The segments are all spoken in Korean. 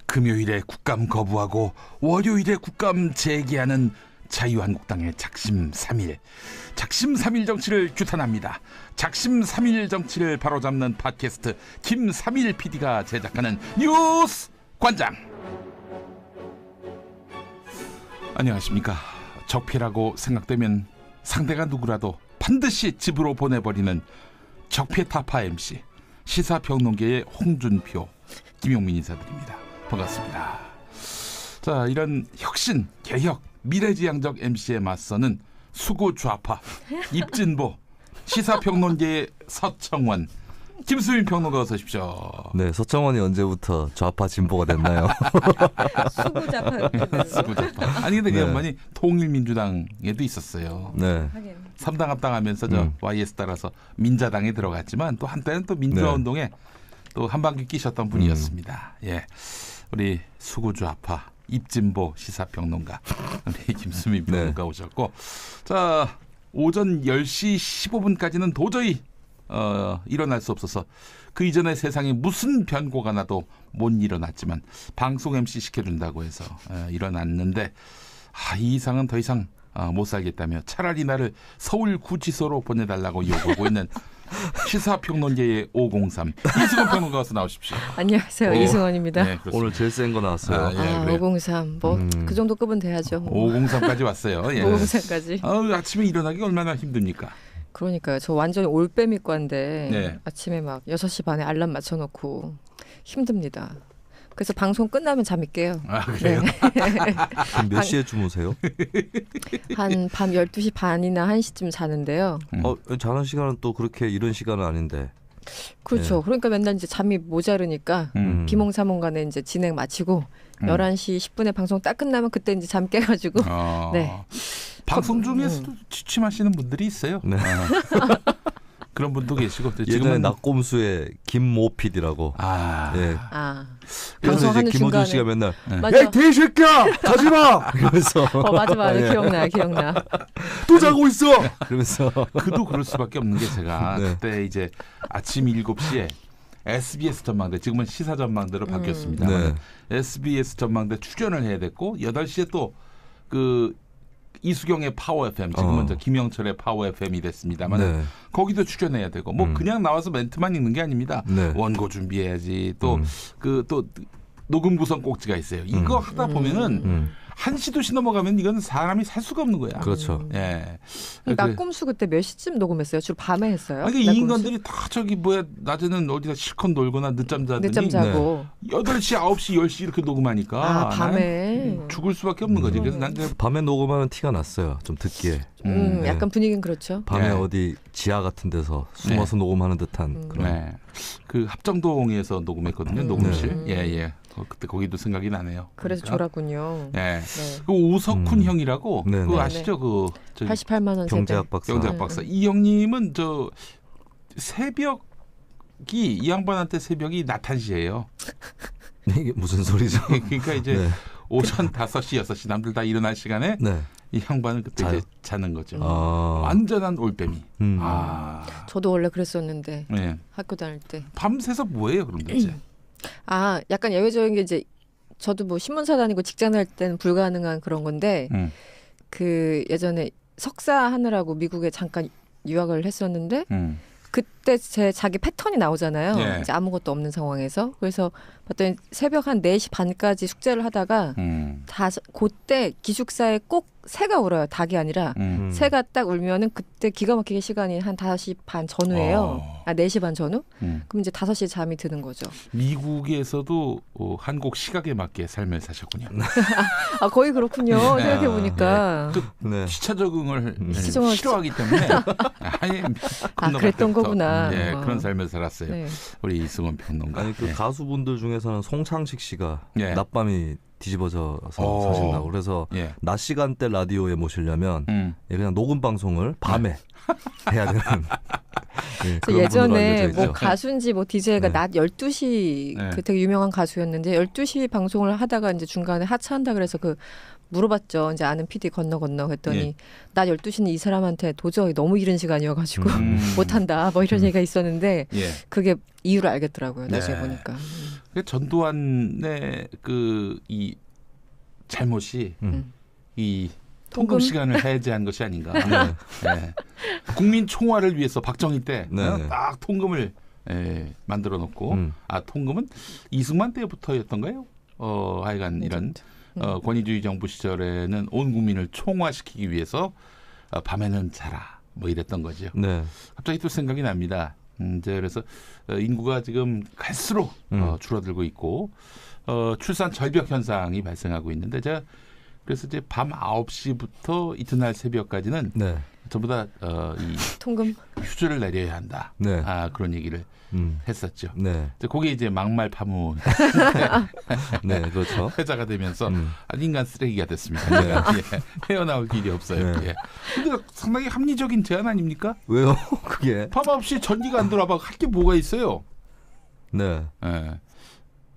금요일에 국감 거부하고 월요일에 국감 재개하는 자유한국당의 작심 3일. 작심 3일 정치를 규탄합니다. 작심 3일 정치를 바로잡는 팟캐스트 김3일 PD가 제작하는 뉴스 관장. 안녕하십니까. 적폐라고 생각되면 상대가 누구라도 반드시 집으로 보내버리는 적폐 타파 MC 시사평론계의 홍준표, 김용민 인사드립니다. 반갑습니다. 자, 이런 혁신, 개혁, 미래지향적 MC에 맞서는 수구 좌파, 입진보, 시사평론계의 서청원, 김수민 평론가 어서 오십시오. 네, 서청원이 언제부터 좌파 진보가 됐나요? 수구 좌파. 수구 좌파. 아니 근데 그 양반이 통일민주당에도 있었어요. 네. 3당 합당하면서 저 YS 따라서 민자당에 들어갔지만 또 한때는 또 민주화 운동에 또 한 바퀴 끼셨던 분이었습니다. 예, 우리 수구 좌파 입진보 시사평론가 우리 김수민 평론가 오셨고, 자 오전 10시 15분까지는 도저히 일어날 수 없어서 그 이전에 세상에 무슨 변고가 나도 못 일어났지만 방송 MC 시켜준다고 해서 일어났는데, 이 이상은 더 이상 못 살겠다며 차라리 나를 서울구치소로 보내달라고 요구하고 있는 시사평론계의 503 이승원 평론가 어서 나오십시오. 안녕하세요. 이승원입니다. 네, 오늘 제일 센 거 나왔어요. 503 뭐 그 정도 급은 돼야죠. 503까지 왔어요. 예. 503까지. 아침에 일어나기 얼마나 힘듭니까? 그러니까요. 저 완전히 올빼미과인데 네. 아침에 막 6시 반에 알람 맞춰놓고 힘듭니다. 그래서 방송 끝나면 잠이 깨요. 아, 그래요? 그럼 몇 시에 주무세요? 한 밤 12시 반이나 1시쯤 자는데요. 자는 시간은 또 그렇게 이른 시간은 아닌데. 그렇죠. 그러니까 맨날 이제 잠이 모자르니까 비몽사몽간에 이제 진행 마치고 11시 10분에 방송 딱 끝나면 그때 이제 잠 깨가지고 네. 방송 중에서도 취침하시는 분들이 있어요. 네. 그런 분도 계시고 예전에 낙곰수의 김모 PD라고. 예. 그래서 이제 김호준 씨가 맨날 맞아. 야, 이 새끼야, 자지 마. 이러면서. 맞아. 예. 기억나. 또 자고 있어. 그러면서. 그도 그럴 수밖에 없는 게 제가 그때 이제 아침 7시에 SBS 전망대, 지금은 시사 전망대로 바뀌었습니다. SBS 전망대 출연을 해야 됐고 8시에 또 그 이수경의 파워 FM, 지금은 저 김영철의 파워 FM이 됐습니다만 거기도 출연해야 되고 뭐 그냥 나와서 멘트만 읽는 게 아닙니다. 원고 준비해야지. 또 또 녹음 구성 꼭지가 있어요. 이거 하다 보면은 1시 2시 넘어가면 이건 사람이 살 수가 없는 거야. 그렇죠. 예. 낙곰수 그때 몇 시쯤 녹음했어요? 주로 밤에 했어요? 아니, 이 인간들이 다 저기 낮에는 어디다 실컷 놀거나 늦잠 자더니 늦잠 자고 8시, 9시, 10시 이렇게 녹음하니까 밤에 죽을 수밖에 없는 거지. 그래서 난 밤에 녹음하면 티가 났어요. 좀 듣기에. 약간 분위기는 그렇죠. 밤에 어디 지하 같은 데서 숨어서 녹음하는 듯한 그런. 그 합정동에서 녹음했거든요. 녹음실. 예. 그때 거기도 생각이 나네요. 그래서 졸았군요. 네. 그 오석훈 형이라고 그거 아시죠? 그 88만 원 경제학 박사. 경제학 박사. 이 형님은 저 새벽이 이 양반한테 새벽이 낮 1시예요. 이게 무슨 소리죠? 그러니까 이제 오전 5시, 6시 남들 다 일어날 시간에 이 양반은 그때 이제 자는 거죠. 완전한 올빼미. 저도 원래 그랬었는데 학교 다닐 때. 밤새서 뭐해요, 그럼 대체? 약간 예외적인 게 이제 저도 뭐 신문사 다니고 직장 다닐 때는 불가능한 그런 건데 그 예전에 석사 하느라고 미국에 잠깐 유학을 했었는데 그때 제 자기 패턴이 나오잖아요. 이제 아무것도 없는 상황에서. 그래서 봤더니 새벽 한 4시 반까지 숙제를 하다가 그때 기숙사에 꼭 새가 울어요. 닭이 아니라 새가 딱 울면은 그때 기가 막히게 시간이 한 5시 반 전후예요. 4시 반 전후? 그럼 이제 5시에 잠이 드는 거죠. 미국에서도 한국 시각에 맞게 삶을 사셨군요. 거의 그렇군요. 생각해보니까. 시차 적응을 싫어하기 때문에 그랬던 거구나. 그런 삶을 살았어요. 우리 이승원 평론가. 아니, 그 가수분들 중에서는 송창식 씨가 낮밤이 뒤집어져서 사신다고. 그래서 낮 시간대 라디오에 모시려면 그냥 녹음 방송을 밤에 해야 되는. 네, 예전에 뭐 가수인지 뭐 DJ가 낮 12시 그 되게 유명한 가수였는데 12시 방송을 하다가 이제 중간에 하차한다 그래서 그 물어봤죠. 이제 아는 PD 건너 했더니 낮 12시는 이 사람한테 도저히 너무 이른 시간이어가지고 못한다 뭐 이런 얘기가 있었는데 그게 이유를 알겠더라고요. 나중에 보니까. 전두환의 그 이 잘못이 이 통금 시간을 해제한 것이 아닌가. 네. 국민 총화를 위해서 박정희 때 딱 통금을 만들어 놓고 통금은 이승만 때부터였던가요? 하여간 이런 권위주의 정부 시절에는 온 국민을 총화시키기 위해서 밤에는 자라 뭐 이랬던 거죠. 네. 갑자기 또 생각이 납니다. 이제 그래서 인구가 지금 갈수록 줄어들고 있고 출산 절벽 현상이 발생하고 있는데 제가 그래서 이제 밤 9시부터 이튿날 새벽까지는 전부 다 이 통금 휴지를 내려야 한다. 그런 얘기를 했었죠. 그게 이제 막말 파문 그렇죠. 회자가 되면서 인간 쓰레기가 됐습니다. 헤어나올 길이 없어요. 근데 상당히 합리적인 제안 아닙니까? 왜요? 그게 밤 9시 전기가 안 들어와봐 할 게 뭐가 있어요?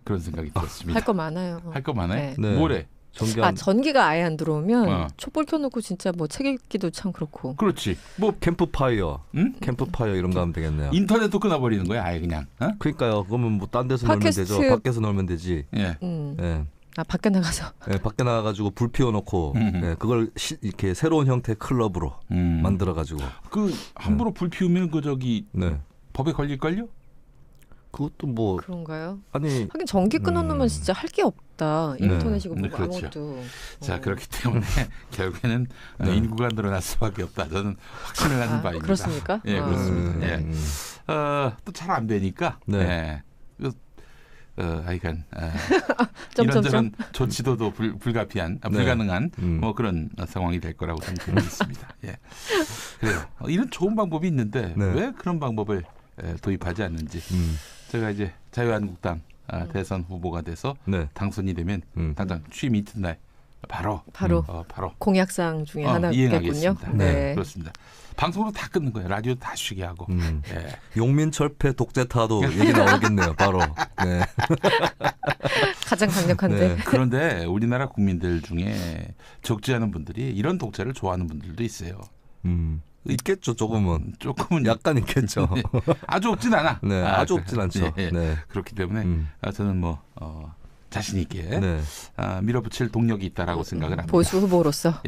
그런 생각이 들었습니다. 할 거 많아요. 할 거 많아요? 뭐래? 전기가 아예 안 들어오면 촛불 켜놓고 진짜 뭐 책 읽기도 참 그렇고. 그렇지. 뭐 캠프파이어, 캠프파이어 이런 거 하면 되겠네요. 인터넷도 끊어버리는 거야, 아예 그냥. 그러니까요. 그러면 뭐 딴 데서 놀면 되죠. 밖에서 놀면 되지. 밖에 나가서. 밖에 나가가지고 불 피워놓고 그걸 이렇게 새로운 형태의 클럽으로 만들어가지고. 그 함부로 불 피우면 그 저기 법에 걸릴걸요? 그것도 뭐 그런가요? 아니 하긴 전기 끊어놓으면 진짜 할 게 없다. 인터넷이고 뭐 그렇죠. 아무것도. 자 그렇기 때문에 결국에는 인구가 늘어날 수밖에 없다. 저는 확신을 하는 바입니다. 그렇습니까? 예, 그렇습니다. 또 잘 안 되니까. 하여간 이런저런 조치도도 불가능한 뭐 그런 상황이 될 거라고 생각하고 있습니다. 그래요. 이런 좋은 방법이 있는데 왜 그런 방법을 도입하지 않는지. 제가 이제 자유한국당 대선 후보가 돼서 당선이 되면 당장 취임 이튿날 바로 공약사항 중에 하나겠군요. 이행하겠습니다. 네, 그렇습니다. 방송으로 다 끊는 거예요. 라디오 다 쉬게 하고. 용민철폐 독재타도 얘기 나오겠네요. 바로. 가장 강력한데. 그런데 우리나라 국민들 중에 적지 않은 분들이 이런 독재를 좋아하는 분들도 있어요. 있겠죠. 조금은 약간 있겠죠. 아주 없진 않아. 아주 없진 않죠. 그렇기 때문에 저는 뭐 자신 있게 밀어붙일 동력이 있다라고 생각을 합니다. 보수 후보로서.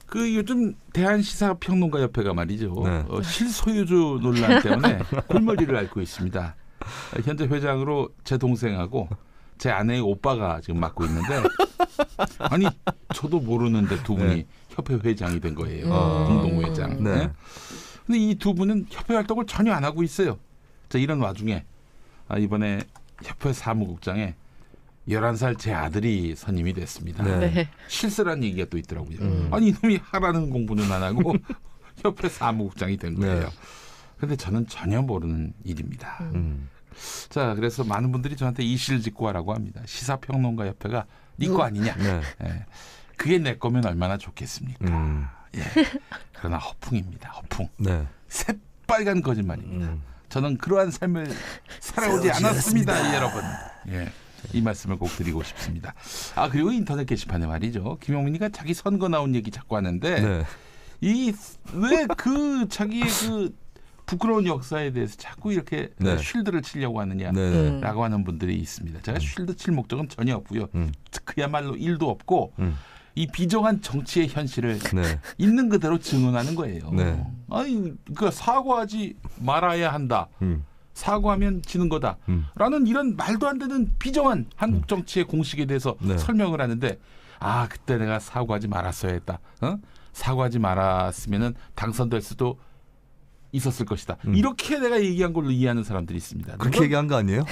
그 요즘 대한시사평론가협회가 말이죠. 실소유주 논란 때문에 골머리를 앓고 있습니다. 현재 회장으로 제 동생하고 제 아내의 오빠가 지금 맡고 있는데 아니 저도 모르는데 두 분이 협회 회장이 된 거예요. 공동회장. 근데 이 두 분은 협회 활동을 전혀 안 하고 있어요. 자, 이런 와중에 이번에 협회 사무국장에 11살 제 아들이 선임이 됐습니다. 실세라는 얘기가 또 있더라고요. 아니 이놈이 하라는 공부는 안 하고 협회 사무국장이 된 거예요. 그런데 저는 전혀 모르는 일입니다. 자, 그래서 많은 분들이 저한테 이실직고하라고 합니다. 시사평론가협회가 네 거 아니냐. 그게 내 거면 얼마나 좋겠습니까. 그러나 허풍입니다. 허풍. 새빨간 거짓말입니다. 저는 그러한 삶을 살아오지 않았습니다. 여러분. 이 말씀을 꼭 드리고 싶습니다. 그리고 인터넷 게시판에 말이죠. 김용민이가 자기 선거 나온 얘기 자꾸 하는데 왜 그 자기의 그 부끄러운 역사에 대해서 자꾸 이렇게 쉴드를 치려고 하느냐라고 하는 분들이 있습니다. 제가 쉴드 칠 목적은 전혀 없고요. 그야말로 일도 없고 이 비정한 정치의 현실을 있는 그대로 증언하는 거예요. 아니, 그러니까 사과하지 말아야 한다. 사과하면 지는 거다. 라는 이런 말도 안 되는 비정한 한국 정치의 공식에 대해서 설명을 하는데 그때 내가 사과하지 말았어야 했다. 사과하지 말았으면은 당선될 수도 있었을 것이다. 이렇게 내가 얘기한 걸로 이해하는 사람들이 있습니다. 그렇게 얘기한 거 아니에요?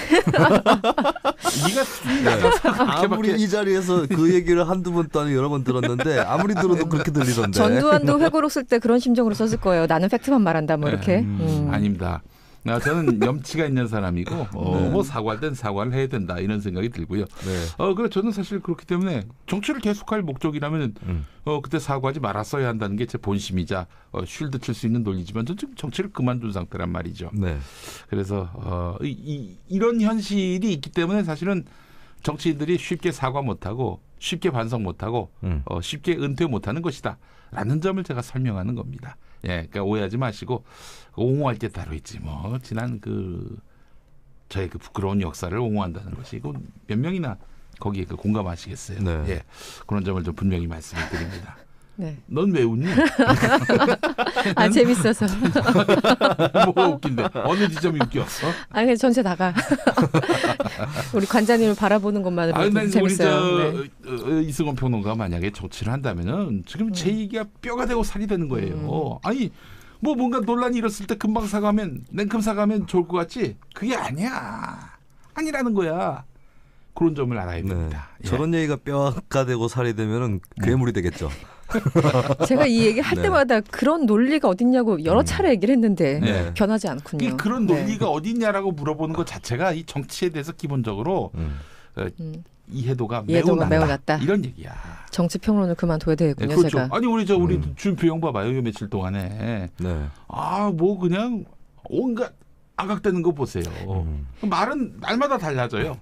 네가 아무리 이 자리에서 그 얘기를 한두 번 또는 여러 번 들었는데 아무리 들어도 그렇게 들리던데. 전두환도 회고록 쓸 때 그런 심정으로 썼을 거예요. 나는 팩트만 말한다 뭐 이렇게. 아닙니다. 저는 염치가 있는 사람이고 뭐 사과할 땐 사과를 해야 된다 이런 생각이 들고요. 그래서 저는 사실 그렇기 때문에 정치를 계속할 목적이라면 그때 사과하지 말았어야 한다는 게 제 본심이자 쉴드 칠 수 있는 논리지만 저는 지금 정치를 그만둔 상태란 말이죠. 그래서 이런 현실이 있기 때문에 사실은 정치인들이 쉽게 사과 못하고 쉽게 반성 못하고 쉽게 은퇴 못하는 것이다라는 점을 제가 설명하는 겁니다. 그러니까 오해하지 마시고 옹호할 게 따로 있지 뭐 지난 저의 부끄러운 역사를 옹호한다는 것이 이거 몇 명이나 거기에 공감하시겠어요. 그런 점을 좀 분명히 말씀을 드립니다. 넌 왜 웃니? 재밌어서. 뭐가 웃긴데? 어느 지점이 웃겨? 그냥 전체 다가. 우리 관장님을 바라보는 것만으로도 재밌어요. 우리 이승원 평론가 만약에 정치를 한다면은 지금 제 얘기가 뼈가 되고 살이 되는 거예요. 아니 뭔가 논란이 일었을 때 금방 사과하면 냉큼 사과하면 좋을 것 같지? 그게 아니야. 아니라는 거야. 그런 점을 알아야 됩니다. 저런 얘기가 뼈가 되고 살이 되면은 괴물이 되겠죠. 제가 이 얘기 할 때마다 그런 논리가 어딨냐고 여러 차례 얘기를 했는데 변하지 않군요. 그런 논리가 어딨냐라고 물어보는 것 자체가 이 정치에 대해서 기본적으로 이해도가 매우 낮다. 이런 얘기야. 정치 평론을 그만둬야 되겠군요. 그렇죠. 제가. 아니 우리 준표 형 봐봐요. 며칠 동안에 그냥 온갖 아각대는 거 보세요. 말은 날마다 달라져요.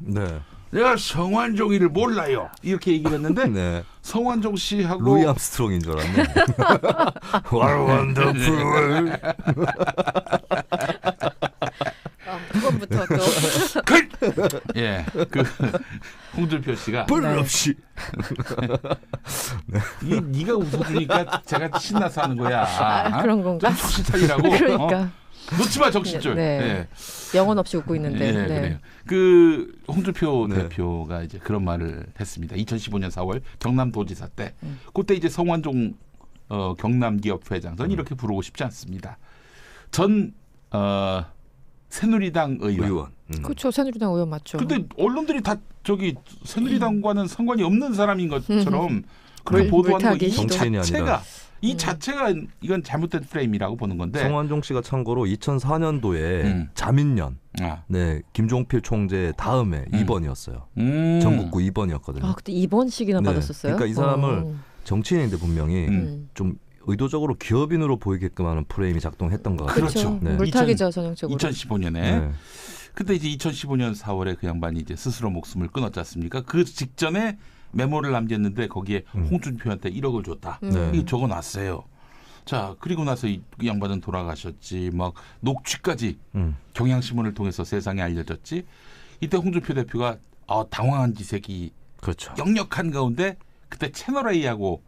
내가 성완종이를 몰라요. 이렇게 얘기를 했는데 성완종 씨하고 루이 암스트롱인 줄 알았네. 원더풀. 그것부터 또. 홍준표 씨가 뿔 없이. 네가 웃어주니까 제가 신나서 하는 거야. 그런 건가? 좀 정신 차리라고. 그러니까. 놓지 마 정신줄. 영혼 없이 웃고 있는데. 그래요. 홍준표 대표가 이제 그런 말을 했습니다. 2015년 4월 경남도지사 때. 그때 이제 성완종 경남기업회장 전 이렇게 부르고 싶지 않습니다. 전 새누리당 의원. 그렇죠. 새누리당 의원 맞죠. 근데 언론들이 다 새누리당과는 상관이 없는 사람인 것처럼 그렇게 보도하는 거 이 자체가 이건 잘못된 프레임이라고 보는 건데. 성완종 씨가 참고로 2004년도에 자민련 김종필 총재 다음에 2번이었어요. 전국구 2번이었거든요. 그때 2번씩이나 받았었어요? 그러니까 이 사람을 정치인인데 분명히 좀 의도적으로 기업인으로 보이게끔 하는 프레임이 작동했던 것 같아요. 그렇죠. 물타기죠, 전형적으로. 2015년에. 근데 이제 2015년 4월에 그 양반이 이제 스스로 목숨을 끊었지 않습니까? 그 직전에 메모를 남겼는데 거기에 홍준표한테 1억을 줬다. 이거 적어놨어요. 자, 그리고 나서 이 양반은 돌아가셨지. 막 녹취까지 경향신문을 통해서 세상에 알려졌지. 이때 홍준표 대표가 당황한 기색이 역력한 가운데 그때 채널A하고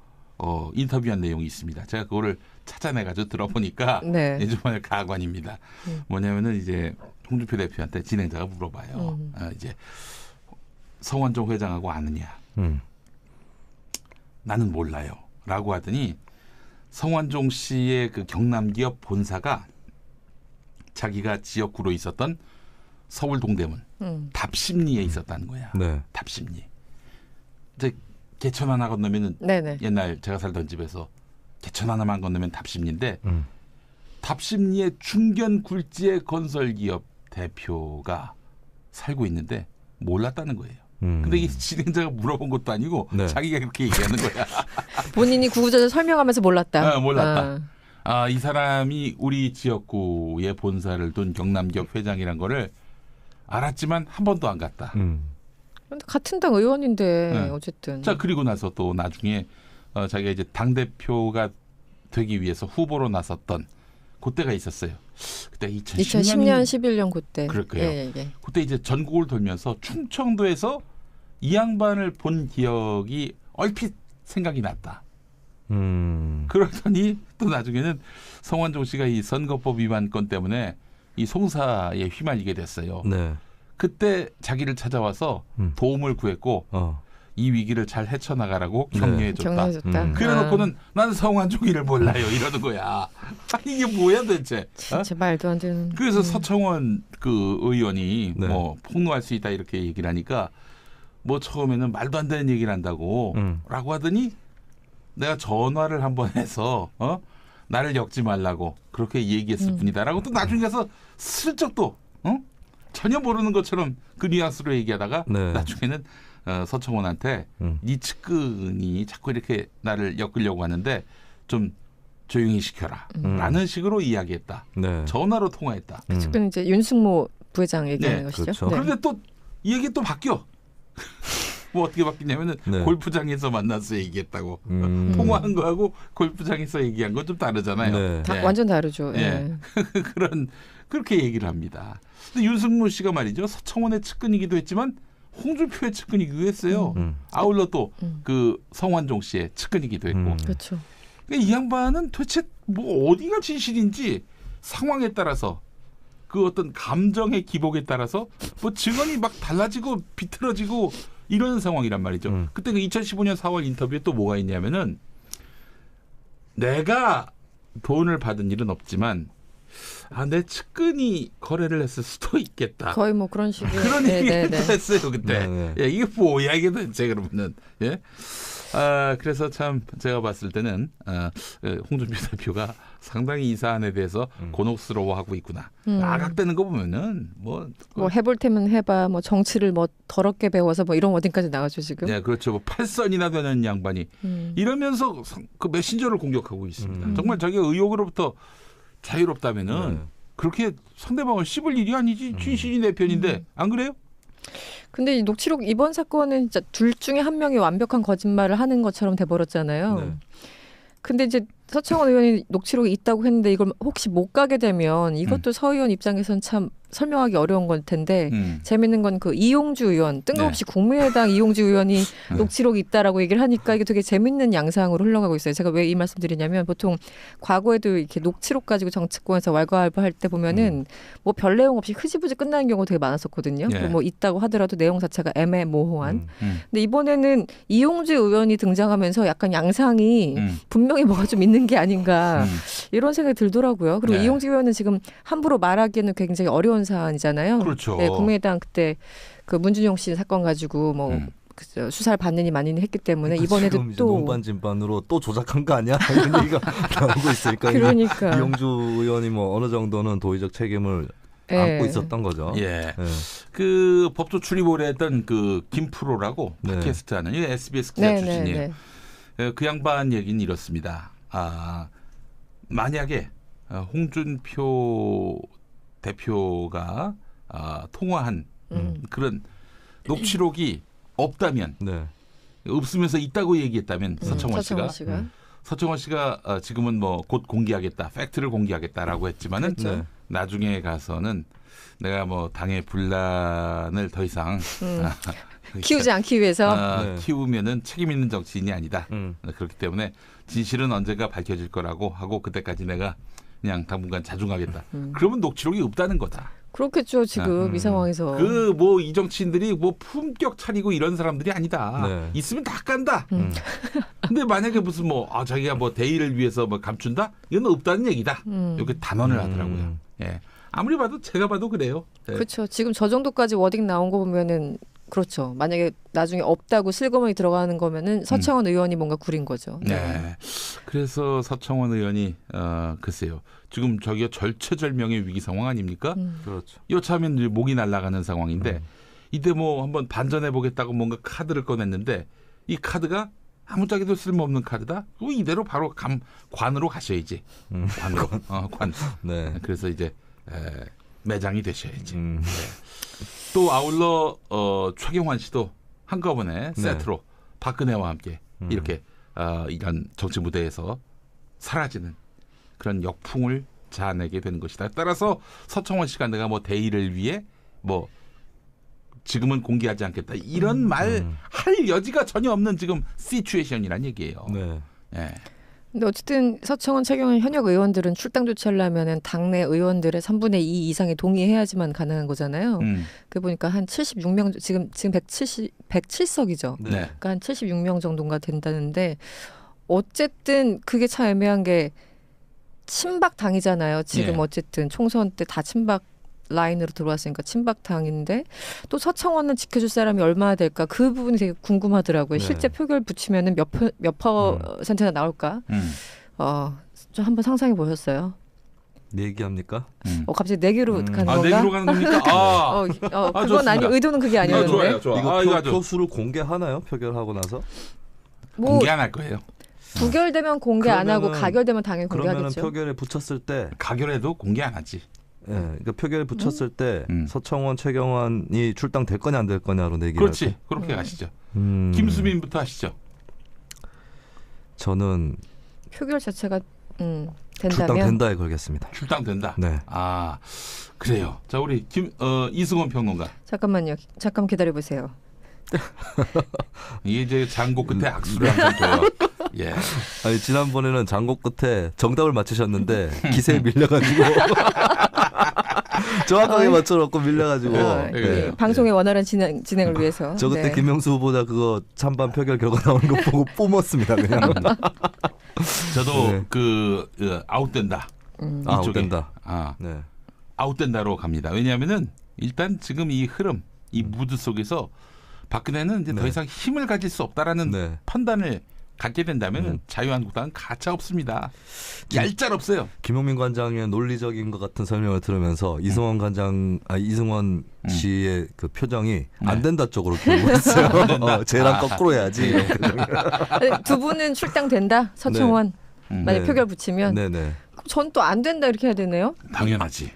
인터뷰한 내용이 있습니다. 제가 그거를 찾아내가지고 들어보니까 정말 가관입니다. 뭐냐면은 이제 홍준표 대표한테 진행자가 물어봐요. 이제 성완종 회장하고 아느냐? 나는 몰라요. 라고 하더니 성완종 씨의 그 경남기업 본사가 자기가 지역구로 있었던 서울 동대문 답심리에 있었다는 거야. 답심리. 이제 개천 하나 건너면은 옛날 제가 살던 집에서 개천 하나만 건너면 답심리인데 답심리의 중견 굴지의 건설기업 대표가 살고 있는데 몰랐다는 거예요. 근데 이 진행자가 물어본 것도 아니고 자기가 그렇게 얘기하는 거야. 본인이 구구절절 설명하면서 몰랐다. 몰랐다. 이 사람이 우리 지역구에 본사를 둔 경남기업 회장이란 거를 알았지만 한 번도 안 갔다. 근데 같은 당 의원인데 어쨌든. 자, 그리고 나서 또 나중에 자기가 이제 당대표가 되기 위해서 후보로 나섰던 그때가 있었어요. 그때 2010년 11년 그때. 그럴 거예요. 그때 이제 전국을 돌면서 충청도에서 이 양반을 본 기억이 얼핏 생각이 났다. 그러더니 또 나중에는 성완종 씨가 이 선거법 위반 건 때문에 이 송사에 휘말리게 됐어요. 그때 자기를 찾아와서 도움을 구했고 이 위기를 잘 헤쳐나가라고 격려해줬다. 그래놓고는 난 성완종이를 몰라요 이러는 거야. 이게 뭐야 대체? 진짜 말도 안 되는. 그래서 서청원 그 의원이 뭐 폭로할 수 있다 이렇게 얘기를 하니까 뭐 처음에는 말도 안 되는 얘기를 한다고 라고 하더니 내가 전화를 한번 해서 나를 엮지 말라고 그렇게 얘기했을 뿐이다라고 또 나중에 가서 슬쩍 또 전혀 모르는 것처럼 그 뉘앙스로 얘기하다가 네. 나중에는 서청원한테 네 측근이 자꾸 이렇게 나를 엮으려고 하는데 좀 조용히 시켜라 라는 식으로 이야기했다. 네. 전화로 통화했다. 그 측근 이제 윤승모 부회장 얘기하는 네, 것이죠. 그렇죠. 네. 그런데 또 이 얘기 또 바뀌어. 뭐 어떻게 바뀌냐면은 네. 골프장에서 만나서 얘기했다고. 통화한 거하고 골프장에서 얘기한 건 좀 다르잖아요. 네. 다 완전 다르죠. 예. 예. 그렇게 얘기를 합니다. 근데 윤승모 씨가 말이죠. 서청원의 측근이기도 했지만 홍준표의 측근이기도 했어요. 아울러 또 그 성완종 씨의 측근이기도 했고. 그렇죠. 그러니까 이 양반은 도대체 뭐 어디가 진실인지 상황에 따라서 그 어떤 감정의 기복에 따라서 뭐 증언이 막 달라지고 비틀어지고 이런 상황이란 말이죠. 그때 그 2015년 4월 인터뷰에 또 뭐가 있냐면은 내가 돈을 받은 일은 없지만 내 측근이 거래를 했을 수도 있겠다. 거의 뭐 그런 식의 그런 얘기를 했어요 그때. 네. 예, 이게 뭐야 이게 도대체 그러면은 예. 그래서 참 제가 봤을 때는 홍준표 대표가 상당히 이 사안에 대해서 곤혹스러워하고 있구나. 아각대는 거 보면은 뭐 해볼 테면 해봐. 뭐 정치를 뭐 더럽게 배워서 뭐 이런 어딘까지 나가죠 지금. 네, 그렇죠. 뭐 8선이나 되는 양반이 이러면서 그 메신저를 공격하고 있습니다. 정말 자기가 의혹으로부터 자유롭다면은 네. 그렇게 상대방을 씹을 일이 아니지. 진실이 내 편인데 안 그래요? 근데 이 녹취록 이번 사건은 진짜 둘 중에 한 명이 완벽한 거짓말을 하는 것처럼 돼버렸잖아요. 네. 근데 이제 서청원 의원이 녹취록이 있다고 했는데 이걸 혹시 못 가게 되면 이것도 서 의원 입장에서는 참 설명하기 어려운 걸 텐데 재밌는 건 그 이용주 의원 뜬금없이 네. 국민의당 이용주 의원이 녹취록이 있다라고 얘기를 하니까 이게 되게 재밌는 양상으로 흘러가고 있어요. 제가 왜 이 말씀드리냐면 보통 과거에도 이렇게 녹취록 가지고 정치권에서 왈가왈부할 때 보면은 뭐 별 내용 없이 흐지부지 끝나는 경우가 되게 많았었거든요. 네. 뭐 있다고 하더라도 내용 자체가 애매모호한. 근데 이번에는 이용주 의원이 등장하면서 약간 양상이 분명히 뭐가 좀 있는 게 아닌가 이런 생각이 들더라고요. 그리고 네. 이용주 의원은 지금 함부로 말하기에는 굉장히 어려운 사안이잖아요. 그렇죠. 네, 국민의당 그때 그 문준용 씨 사건 가지고 뭐 수사를 받느니 마느니 했기 때문에 이번에도 지금 이제 또 논반진반으로 또 조작한 거 아니야? 이런 얘기가 나오고 있으니까 그러니까 이용주 의원이 뭐 어느 정도는 도의적 책임을 예. 안고 있었던 거죠. 예. 네. 그 법조 출입 오래 했던 그 김프로라고 네. 팟캐스트 하는 이 SBS 기자 네, 출신이에요. 네. 그 양반 얘기는 이렇습니다. 만약에 홍준표 대표가 통화한 그런 녹취록이 없다면 네. 없으면서 있다고 얘기했다면 서청원 씨가 서청원 씨가 지금은 뭐 곧 공개하겠다, 팩트를 공개하겠다라고 했지만은 그렇죠. 네. 나중에 가서는 내가 뭐 당의 분란을 더 이상 키우지 않기 위해서 네. 키우면은 책임 있는 정치인이 아니다. 음. 그렇기 때문에 진실은 언젠가 밝혀질 거라고 하고 그때까지 내가 그냥 당분간 자중하겠다. 그러면 녹취록이 없다는 거다. 그렇겠죠 지금 이 상황에서. 그 뭐 이 정치인들이 뭐 품격 차리고 이런 사람들이 아니다. 네. 있으면 다 깐다. 근데 만약에 무슨 뭐 자기가 뭐 대의를 위해서 뭐 감춘다? 이건 없다는 얘기다. 이렇게 단언을 하더라고요. 예. 아무리 봐도 제가 봐도 그래요. 예. 그렇죠. 지금 저 정도까지 워딩 나온 거 보면은 그렇죠. 만약에 나중에 없다고 슬그머니 들어가는 거면은 서청원 의원이 뭔가 구린 거죠. 네. 그래서 서청원 의원이 글쎄요. 지금 저기가 절체절명의 위기 상황 아닙니까? 그렇죠. 여차하면 이제 목이 날아가는 상황인데 이때 뭐 한번 반전해 보겠다고 뭔가 카드를 꺼냈는데 이 카드가 아무짝에도 쓸모없는 카드다. 그럼 이대로 바로 관으로 가셔야지. 관으로. 관. 네. 그래서 이제 매장이 되셔야지. 네. 또 아울러 최경환 씨도 한꺼번에 세트로 박근혜와 함께 이렇게 이런 정치 무대에서 사라지는 그런 역풍을 자아내게 되는 것이다. 따라서 서청원 씨가 내가 뭐 대의를 위해 뭐 지금은 공개하지 않겠다. 이런 말 할 여지가 전혀 없는 지금 시츄에이션이란 얘기예요. 네. 예. 근데 어쨌든 서청원, 최경환 현역 의원들은 출당 조치하려면은 당내 의원들의 3분의 2 이상이 동의해야지만 가능한 거잖아요. 그 보니까 한 76명 지금 107석이죠. 네. 그러니까 한 76명 정도가 된다는데 어쨌든 그게 참 애매한 게 친박당이잖아요. 지금 네. 어쨌든 총선 때 다 친박 라인으로 들어왔으니까 친박당인데 또 서청원은 지켜줄 사람이 얼마나 될까 그 부분이 되게 궁금하더라고요. 네. 실제 표결 붙이면은 몇 퍼센트나 나올까? 좀 한번 상상해 보셨어요? 내기합니까? 갑자기 내기로 가는 건가? 내기로 가는 겁니까? 그건 좋습니다. 아니 의도는 그게 아니었는데. 좋아요. 이거 표수를 공개하나요? 표결하고 나서? 뭐 공개 안 할 거예요. 부결되면 공개 안 하고 가결되면 당연히 그러면은 공개하겠죠. 표결에 붙였을 때 가결해도 공개 안 하지. 예, 그러니까 표결에 붙였을 때 음. 서청원, 최경환이 출당될 거냐 안 될 거냐로 내기를 그렇지. 할 때. 그렇게 가시죠. 음, 김수민부터 하시죠. 저는 표결 자체가 된다면 출당된다에 걸겠습니다. 출당된다. 네. 그래요. 자, 우리 이승원 평론가. 잠깐만요. 잠깐 기다려 보세요. 이게 이제 장고 끝에 악수를 항상 둬요. 예. 아니 지난번에는 장고 끝에 정답을 맞추셨는데 기세에 밀려가지고 정확하게 맞춰놓고 밀려가지고 네. 방송의 원활한 진행을 위해서. 저 그때 네. 김명수 후보자 그거 찬반 표결 결과 나오는 거 보고 뿜었습니다 그냥. 저도 네. 아웃된다. 아웃된다. 네. 아웃된다로 갑니다. 왜냐하면은 일단 지금 이 흐름, 이 무드 속에서 박근혜는 이제 더 이상 힘을 가질 수 없다라는 판단을 갖게 된다면 자유한국당은 가차 없습니다. 얄짤 없어요. 김용민 관장의 논리적인 것 같은 설명을 들으면서 이승원 씨의 그 표정이 안 된다 쪽으로 기울고 있어요. 쟤랑 거꾸로 해야지. 두 분은 출당된다. 서청원 만약 표결 붙이면. 네네. 전 또 안 된다 이렇게 해야 되네요. 당연하지.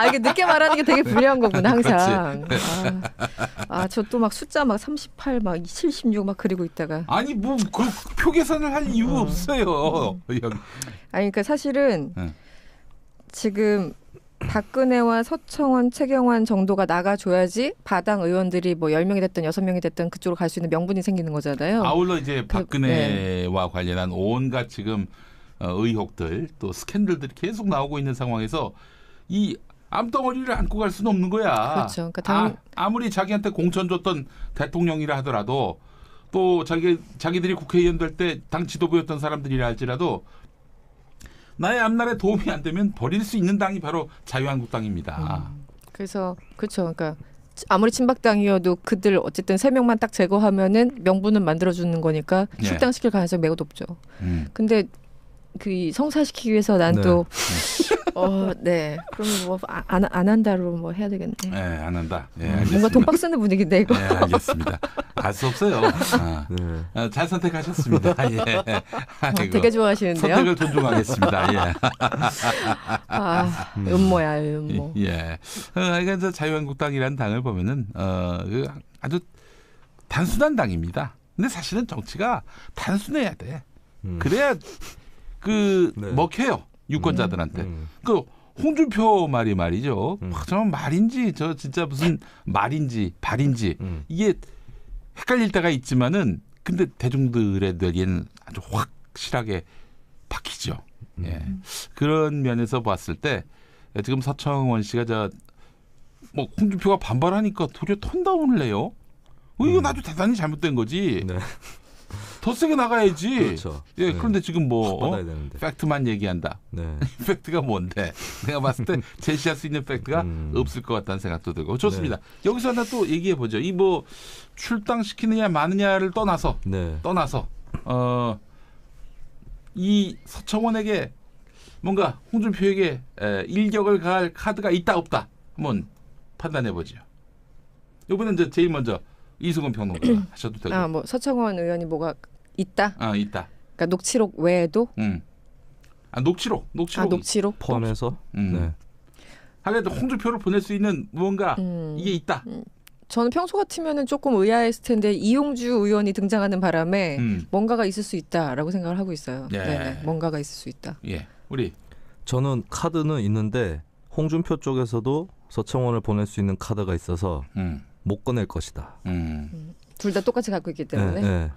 이게 늦게 말하는 게 되게 불리한 거구나 항상. 저 또 막 숫자 막 38, 막 76 막 그리고 있다가. 아니 뭐 그 표 계산을 할 이유가 없어요. 그러니까 사실은 지금 박근혜와 서청원, 최경환 정도가 나가줘야지 바당 의원들이 뭐 10명이 됐든 6명이 됐든 그쪽으로 갈 수 있는 명분이 생기는 거잖아요. 아울러 이제 박근혜와 관련한 온갖 지금 의혹들 또 스캔들들이 계속 나오고 있는 상황에서 이 암덩어리를 안고 갈 수는 없는 거야. 그렇죠. 그러니까 아무리 자기한테 공천 줬던 대통령이라 하더라도 또 자기들이 국회의원 될 때 당 지도부였던 사람들이라 할지라도 나의 앞날에 도움이 안 되면 버릴 수 있는 당이 바로 자유한국당입니다. 그래서 그렇죠. 그러니까 아무리 친박당이어도 그들 어쨌든 3명만 딱 제거하면은 명분은 만들어주는 거니까 출당시킬 가능성이 매우 높죠. 근데 그 성사시키기 위해서 난 또 그러면 뭐 안 한다로 뭐 해야 되겠네. 네, 안 한다. 네, 뭔가 돈박 쓰는 분위기인데 이거. 네, 알겠습니다. 알 수 없어요. 잘 선택하셨습니다. 예. 되게 좋아하시는데요. 선택을 존중하겠습니다. 예. 음모야, 음모. 예. 그러니까 자유한국당이라는 당을 보면은 아주 단순한 당입니다. 근데 사실은 정치가 단순해야 돼. 그래야 먹혀요 유권자들한테. 그 홍준표 말이 말이죠. 정말 말인지 저 진짜 무슨 말인지 발인지 이게 헷갈릴 때가 있지만은 근데 대중들의 뇌에는 아주 확실하게 박히죠. 예. 그런 면에서 봤을 때 지금 서청원 씨가 뭐 홍준표가 반발하니까 도리어 톤다운을 해요. 이건 아주 대단히 잘못된 거지. 네. 더 세게 나가야지. 그렇죠. 예, 그런데 지금 뭐 되는데. 팩트만 얘기한다. 네. 팩트가 뭔데? 내가 봤을 때 제시할 수 있는 팩트가 없을 것 같다는 생각도 들고 좋습니다. 여기서 하나 또 얘기해 보죠. 이 뭐 출당시키느냐 마느냐를 떠나서 이 서청원에게 뭔가 홍준표에게 일격을 가할 카드가 있다 없다 한번 판단해 보죠. 이번엔 이제 제일 먼저 이승원 평론가 하셔도 되고. 뭐 서청원 의원이 뭐가 있다? 있다. 그러니까 녹취록 외에도? 녹취록. 녹취록 포함해서. 네. 하여튼 홍준표를 보낼 수 있는 무언가 이게 있다. 저는 평소 같으면은 조금 의아했을 텐데 이용주 의원이 등장하는 바람에 뭔가가 있을 수 있다라고 생각을 하고 있어요. 예. 네네, 뭔가가 있을 수 있다. 예, 우리 저는 카드는 있는데 홍준표 쪽에서도 서청원을 보낼 수 있는 카드가 있어서 못 꺼낼 것이다. 둘 다 똑같이 갖고 있기 때문에. 네.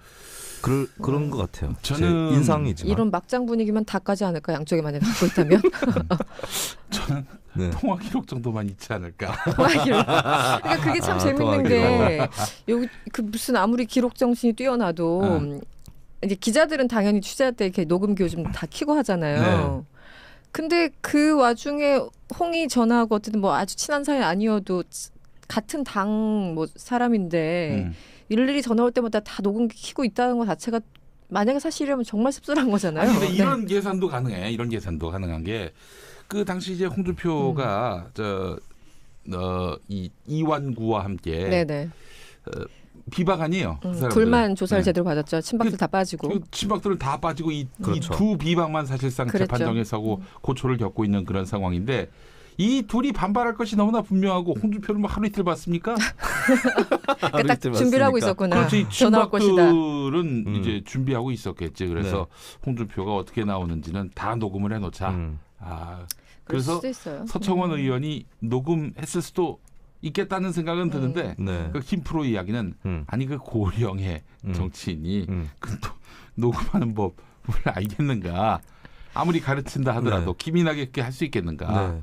그런 것 같아요. 저는 제 인상이지만. 이런 막장 분위기면 다 까지 않을까 양쪽이 만약 갖고 있다면. 저는 통화 기록 정도만 있지 않을까. 통화 기록. 그러니까 그게 참 재밌는 게 여기 그 무슨 아무리 기록 정신이 뛰어나도 이제 기자들은 당연히 취재할 때 이렇게 녹음기 요즘 다 켜고 하잖아요. 네. 근데 그 와중에 홍이 전화하고 어쨌든 뭐 아주 친한 사이 아니어도 같은 당 뭐 사람인데 일일이 전화 올 때마다 다 녹음기 켜고 있다는 것 자체가 만약에 사실이라면 정말 씁쓸한 거잖아요. 아니, 근데 이런 계산도 가능해. 이런 계산도 가능한 게 그 당시 이제 홍준표가 이 이완구와 함께 네네. 비박 아니에요. 그 사람들은. 둘만 조사를 네. 제대로 받았죠. 친박들 다 빠지고. 그 친박들은 다 빠지고 이 그렇죠. 두 비박만 사실상 그랬죠. 재판정에 서고 고초를 겪고 있는 그런 상황인데 이 둘이 반발할 것이 너무나 분명하고 홍준표를 뭐 하루 이틀 봤습니까? 그러니까 딱 준비를 하고 있었구나. 그렇지. 전화 올 것이다. 친박들은 이제 준비하고 있었겠지. 그래서 홍준표가 어떻게 나오는지는 다 녹음을 해놓자. 그럴 그래서 수도 있어요. 서청원 의원이 녹음했을 수도 있겠다는 생각은 드는데 네. 그 김프로 이야기는 아니 그 고령의 정치인이 그 또 녹음하는 법을 알겠는가? 아무리 가르친다 하더라도 기민하게 할 수 있겠는가? 네.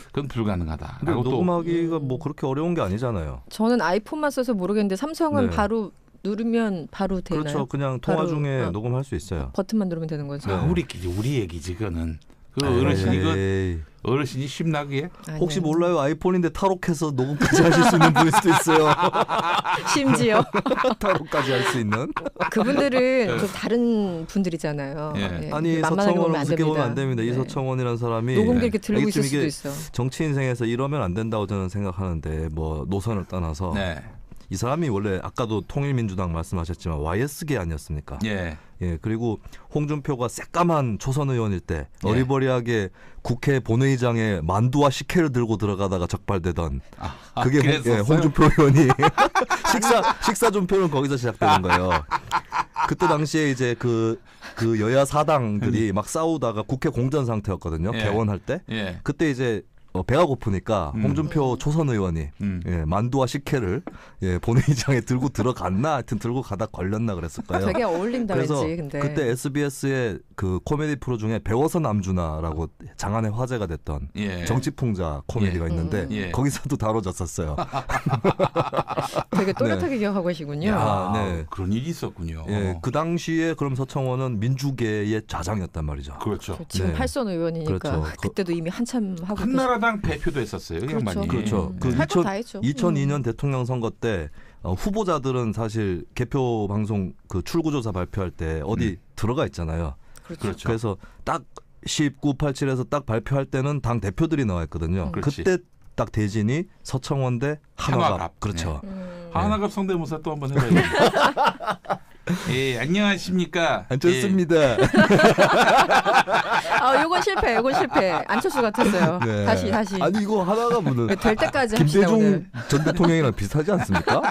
그건 불가능하다. 근데 녹음하기가 뭐 그렇게 어려운 게 아니잖아요. 저는 아이폰만 써서 모르겠는데 삼성은 네. 바로 누르면 바로 되나요? 그렇죠. 그냥 통화 바로, 중에 녹음할 수 있어요. 버튼만 누르면 되는 거죠. 우리 얘기지 그거는. 그 어르신이 그 어르신이 심나게 혹시 몰라요. 아이폰인데 탈옥해서 녹음까지 하실 수 있는 분일 수도 있어요. 심지어 탈옥까지 할 수 있는. 그분들은 좀 다른 분들이잖아요. 예. 네. 아니 만만하게 서청원을 보면 안 우습게 보면 안 됩니다. 됩니다. 네. 이서청원이라는 사람이 녹음기 이렇게 들고 있을 이게 수도 있어. 정치 인생에서 이러면 안 된다고 저는 생각하는데 뭐 노선을 떠나서 네. 이 사람이 원래 아까도 통일민주당 말씀하셨지만 YS계 아니었습니까? 예. 예, 그리고 홍준표가 새까만 초선 의원일 때 어리버리하게 국회 본회의장에 만두와 식혜를 들고 들어가다가 적발되던 그게 홍준표 의원이 식사 준표는 거기서 시작되는 거예요. 그때 당시에 이제 그 여야 사당들이 막 싸우다가 국회 공전 상태였거든요. 예. 개원할 때. 예. 그때 이제 배가 고프니까 홍준표 초선 의원이 만두와 식혜를 본회의장에 들고 들어갔나 하여튼 들고 가다 걸렸나 그랬을 거예요. 되게 어울린다 그래서 왠지. 근데. 그때 SBS의 그 코미디 프로 중에 배워서 남주나라고 장안의 화제가 됐던 정치풍자 코미디가 있는데 거기서도 다뤄졌었어요. 되게 또렷하게 기억하고 계시군요. 네. 그런 일이 있었군요. 예, 그 당시에 그럼 서청원은 민주계의 좌장이었단 말이죠. 그렇죠. 지금 팔선 의원이니까 그렇죠. 그때도 이미 한참 하고 한나라당 대표도 했었어요. 이 양반이. 그렇죠. 그 할 거 다 했죠. 2002년 대통령 선거 때 후보자들은 사실 개표 방송 그 출구조사 발표할 때 어디 들어가 있잖아요. 그렇죠. 그래서 딱 1987에서 딱 발표할 때는 당 대표들이 나와 있거든요. 그때 딱 대진이 서청원 대 한화갑. 그렇죠. 한화갑 성대모사 또 한번 해봐야겠다. 예, 안녕하십니까. 좋습니다. 요건 실패. 안철수 같았어요. 네. 다시. 아니 이거 하나가 무슨 될 때까지 합시다 김대중 오늘. 전 대통령이랑 비슷하지 않습니까?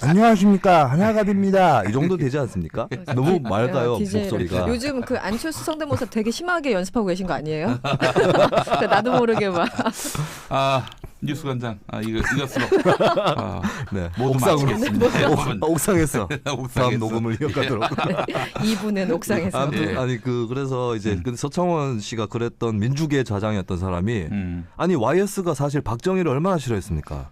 안녕하십니까 한화갑입니다. 이 정도 되지 않습니까? 너무 맑아요 목소리가. 요즘 그 안철수 성대모사 되게 심하게 연습하고 계신 거 아니에요? 나도 모르게 막. 뉴스관장 이것으로 네. 모두 마치겠습니다. 옥상에서 다음 녹음을 이어가도록. 2부는 옥상에서. 아니 그래서 이제 근데 서청원 씨가 그랬던 민주계 좌장이었던 사람이 아니 YS가 사실 박정희를 얼마나 싫어했습니까?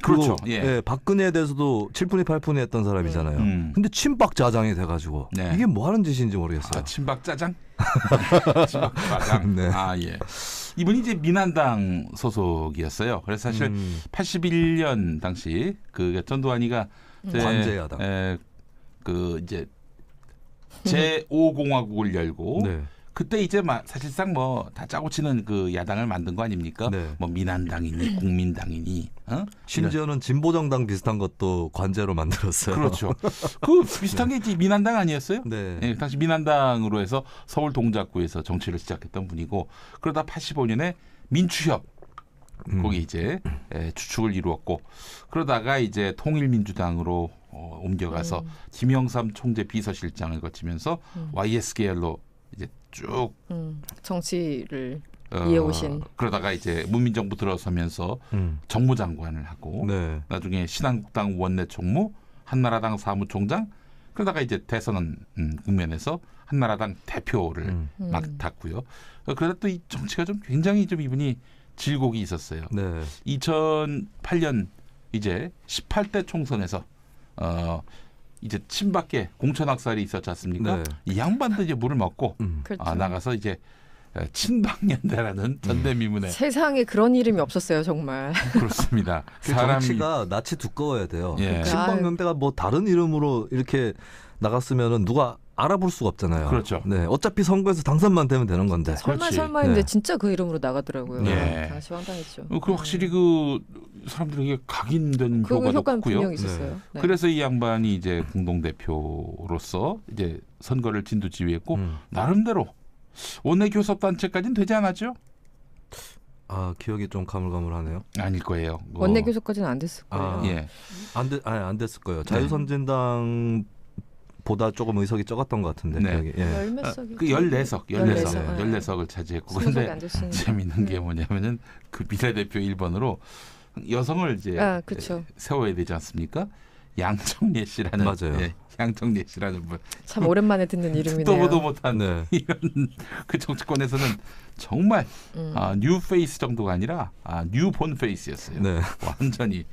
그렇죠. 박근혜에 대해서도 7푼이 8푼이 했던 사람이잖아요. 근데 친박 좌장이 돼가지고 이게 뭐 하는 짓인지 모르겠어요. 친박 짜장? 친박 짜장. 네. 예. 이분이 이제 민한당 소속이었어요. 그래서 사실 81년 당시 그 전두환이가 관제야당 그 이제 제5공화국을 열고 그때 이제 사실상 뭐 다 짜고 치는 그 야당을 만든 거 아닙니까? 뭐 민한당이니 국민당이니 심지어는 진보정당 비슷한 것도 관제로 만들었어요. 그렇죠. 그 비슷한 게 이제 민한당 아니었어요? 네. 당시 민한당으로 해서 서울 동작구에서 정치를 시작했던 분이고 그러다 85년에 민추협 거기 이제 주축을 이루었고 그러다가 이제 통일민주당으로 옮겨가서 김영삼 총재 비서실장을 거치면서 YS 계열로 이제 쭉 정치를 이어오신. 그러다가 이제 문민정부 들어서면서 정무장관을 하고 나중에 신한국당 원내 총무, 한나라당 사무총장 그러다가 이제 대선 국면에서 한나라당 대표를 맡았고요. 그러다 또 이 정치가 좀 굉장히 좀 이분이 질곡이 있었어요. 2008년 이제 18대 총선에서 이제 친박계 공천학살이 있었지 않습니까? 이 양반도 이제 물을 먹고 그렇죠. 나가서 이제 친박연대라는 전대미문에 세상에 그런 이름이 없었어요 정말. 그렇습니다. 정치가 낯이 두꺼워야 돼요. 예. 친박연대가 뭐 다른 이름으로 이렇게 나갔으면은 누가 알아볼 수가 없잖아요. 그렇죠. 네, 어차피 선거에서 당선만 되면 되는 건데. 설마인데 네. 진짜 그 이름으로 나가더라고요. 네. 당시 황당했죠. 그 확실히 그 사람들에게 각인된 그 효과도 효과는 컸고요. 분명히 있었어요. 네. 그래서 이 양반이 이제 공동대표로서 이제 선거를 진두지휘했고 나름대로 원내교섭단체까지는 되지 않았죠? 아, 기억이 좀 가물가물하네요. 아닐 거예요. 원내교섭까지는 안 됐을 거예요. 예. 안 됐을 거예요. 자유선진당 보다 조금 의석이 적었던 것 같은데. 네. 기억이. 예. 열몇 석이? 그 14석, 14석, 네. 14석을 차지했고 20석이 근데 안 됐으니까. 재밌는 게 뭐냐면은 그 비례대표 1번으로 여성을 이제 그렇죠. 세워야 되지 않습니까? 양정예 씨라는 맞아요. 예, 양정예 씨라는 분. 참 오랜만에 듣는 이름이네요. 듣도 보도 못한 네. 이런 그 정치권에서는 정말 뉴 페이스 정도가 아니라 뉴본 페이스였어요. 네. 완전히.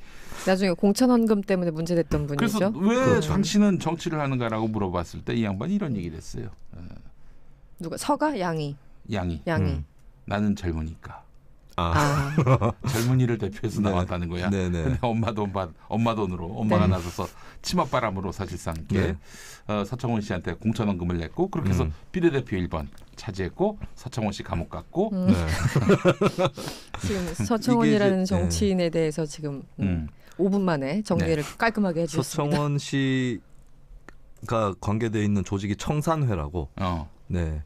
나중에 공천헌금 때문에 문제됐던 분이죠. 그래서 왜 그렇죠. 당신은 정치를 하는가라고 물어봤을 때 이 양반이 이런 얘기를 했어요. 누가 서가 양이. 양이 나는 젊으니까. 젊은이를 대표해서 네. 나왔다는 거야. 네네. 근데 엄마 돈으로 엄마가 나서서 치맛바람으로 사실상 네. 서청원 씨한테 공천원금을 냈고 그렇게 해서 비례대표 1번 차지했고 서청원 씨 감옥 갔고 네. 지금 서청원이라는 이게 이제, 정치인에 대해서 지금 5분 만에 정리를 깔끔하게 해주셨습니다. 서청원 씨가 관계되어 있는 조직이 청산회라고. 네.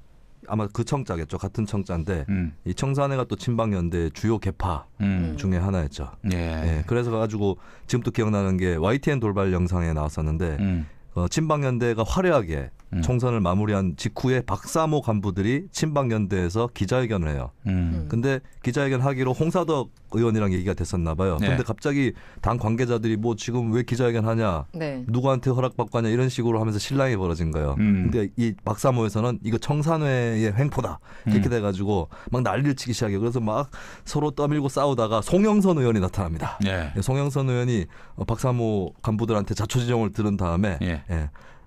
아마 그 청자겠죠. 같은 청자인데 이 청산회가 또 친박연대의 주요 계파 중에 하나였죠. 예. 네, 그래서 가지고 지금도 기억나는 게 YTN 돌발 영상에 나왔었는데 친박연대가 화려하게 총선을 마무리한 직후에 박사모 간부들이 친박연대에서 기자회견을 해요. 근데 기자회견 하기로 홍사덕 의원이랑 얘기가 됐었나 봐요. 네. 근데 갑자기 당 관계자들이 뭐 지금 왜 기자회견 하냐, 네. 누구한테 허락받고 하냐 이런 식으로 하면서 실랑이 벌어진 거예요. 근데 이 박사모에서는 이거 청산회의 횡포다 이렇게 돼가지고 막 난리를 치기 시작해요. 그래서 막 서로 떠밀고 싸우다가 송영선 의원이 나타납니다. 예. 송영선 의원이 박사모 간부들한테 자초지종을 들은 다음에 예.